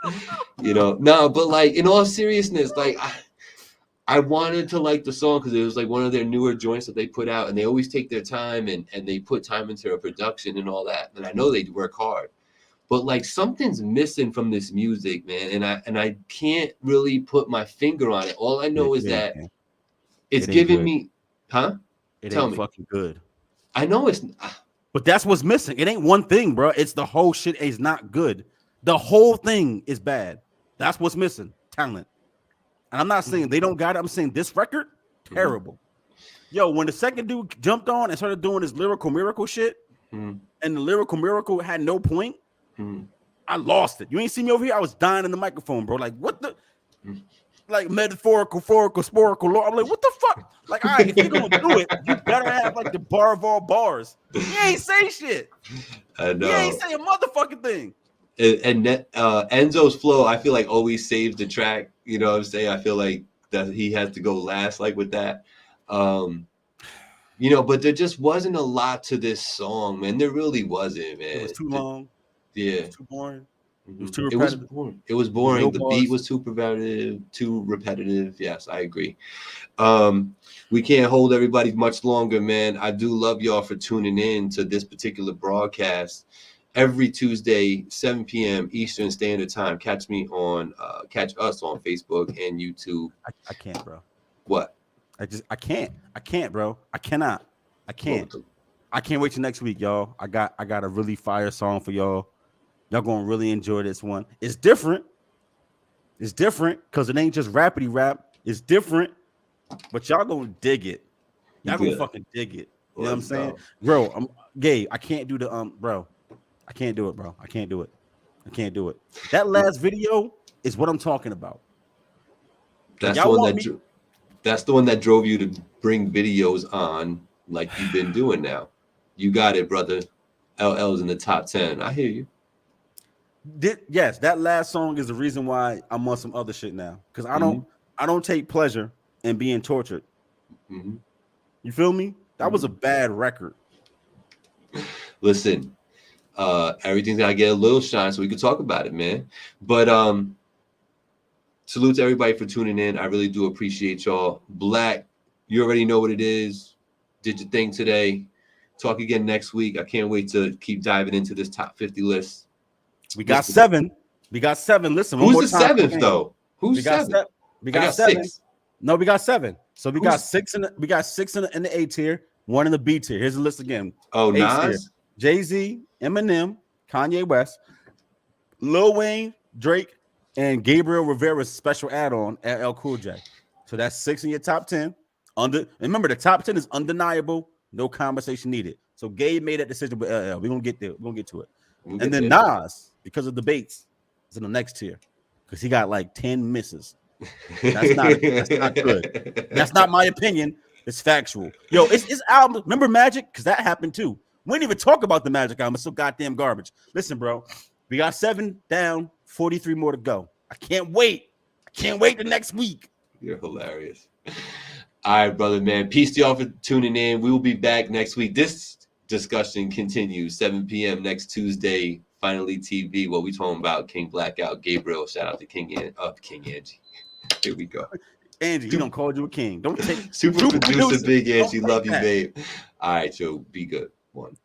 Speaker 1: You know, no, but like in all seriousness, like I wanted to like the song because it was like one of their newer joints that they put out, and they always take their time and they put time into their production and all that. And I know they work hard. but like something's missing from this music, man, and I can't really put my finger on it. All I know is that it's giving me, huh?
Speaker 2: It ain't fucking good.
Speaker 1: I know it's,
Speaker 2: but that's what's missing. It ain't one thing, bro. It's the whole shit is not good. The whole thing is bad. That's what's missing. Talent. And I'm not saying they don't got it. I'm saying this record, terrible. Yo, when the second dude jumped on and started doing his lyrical miracle shit, and the lyrical miracle had no point, I lost it. You ain't see me over here. I was dying in the microphone, bro. Like, what the, like metaphorical, sporical. I'm like, what the fuck? Like, all right, if you're gonna do it, you better have like the bar of all bars. He ain't say shit.
Speaker 1: I know.
Speaker 2: He ain't say a motherfucking thing.
Speaker 1: And Enzo's flow, I feel like always saves the track. You know what I'm saying? I feel like that he has to go last, like with that. You know, but there just wasn't a lot to this song, man. There really wasn't, man.
Speaker 2: It was too long.
Speaker 1: Yeah.
Speaker 2: It was too boring. It was too repetitive.
Speaker 1: It was boring.
Speaker 2: No
Speaker 1: the
Speaker 2: bars.
Speaker 1: Beat was too repetitive. Yes, I agree. We can't hold everybody much longer, man. I do love y'all for tuning in to this particular broadcast. Every Tuesday, 7 p.m. Eastern Standard Time. Catch us on Facebook and YouTube.
Speaker 2: I can't, bro.
Speaker 1: What?
Speaker 2: I can't, bro. I cannot. I can't. I can't wait till next week, y'all. I got a really fire song for y'all. Y'all gonna really enjoy this one. It's different. It's different because it ain't just rappity rap. It's different, but y'all gonna dig it. Y'all gonna fucking dig it. You know what I'm saying, bro? I'm gay. I can't do the bro. I can't do it, bro. I can't do it. I can't do it. That last video is what I'm talking about.
Speaker 1: That's the one that drove you to bring videos on like you've been doing now. You got it, brother. LL's in the top 10. I hear you.
Speaker 2: Yes, that last song is the reason why I'm on some other shit now. Because I don't take pleasure in being tortured. You feel me? That was a bad record.
Speaker 1: Listen, everything's gotta get a little shine so we can talk about it, man. But salute to everybody for tuning in. I really do appreciate y'all. Black, you already know what it is. Did your thing today. Talk again next week. I can't wait to keep diving into this top 50 list.
Speaker 2: We got 7. We got 7. Listen,
Speaker 1: who's the 7th though? Who's 7th?
Speaker 2: We got 7. 6. No, we got 7. So we got 6 in the A tier, 1 in the B tier. Here's the list again.
Speaker 1: Oh, Nas,
Speaker 2: Jay-Z, Eminem, Kanye West, Lil Wayne, Drake, and Gabriel Rivera's special add-on, LL Cool J. So that's 6 in your top 10. Remember, the top 10 is undeniable. No conversation needed. So Gabe made that decision with LL. We're gonna get there. We're gonna get to it. And then Nas, because of debates, is in the next tier because he got like 10 misses. That's not good. That's not my opinion. It's factual. Yo, it's album. Remember Magic? Because that happened too. We didn't even talk about the Magic album. It's so goddamn garbage. Listen, bro, we got 7 down, 43 more to go. I can't wait. I can't wait the next week.
Speaker 1: You're hilarious. All right, brother, man. Peace to y'all for tuning in. We will be back next week. This discussion continues 7 p.m. next Tuesday. Finally TV. What we talking about? King Blakout, Gabriel. Shout out to King Angie. Here we go.
Speaker 2: Angie, he don't call you a king. Don't take
Speaker 1: super producer Big Angie. Love you, babe. All right, yo. Be good. 1.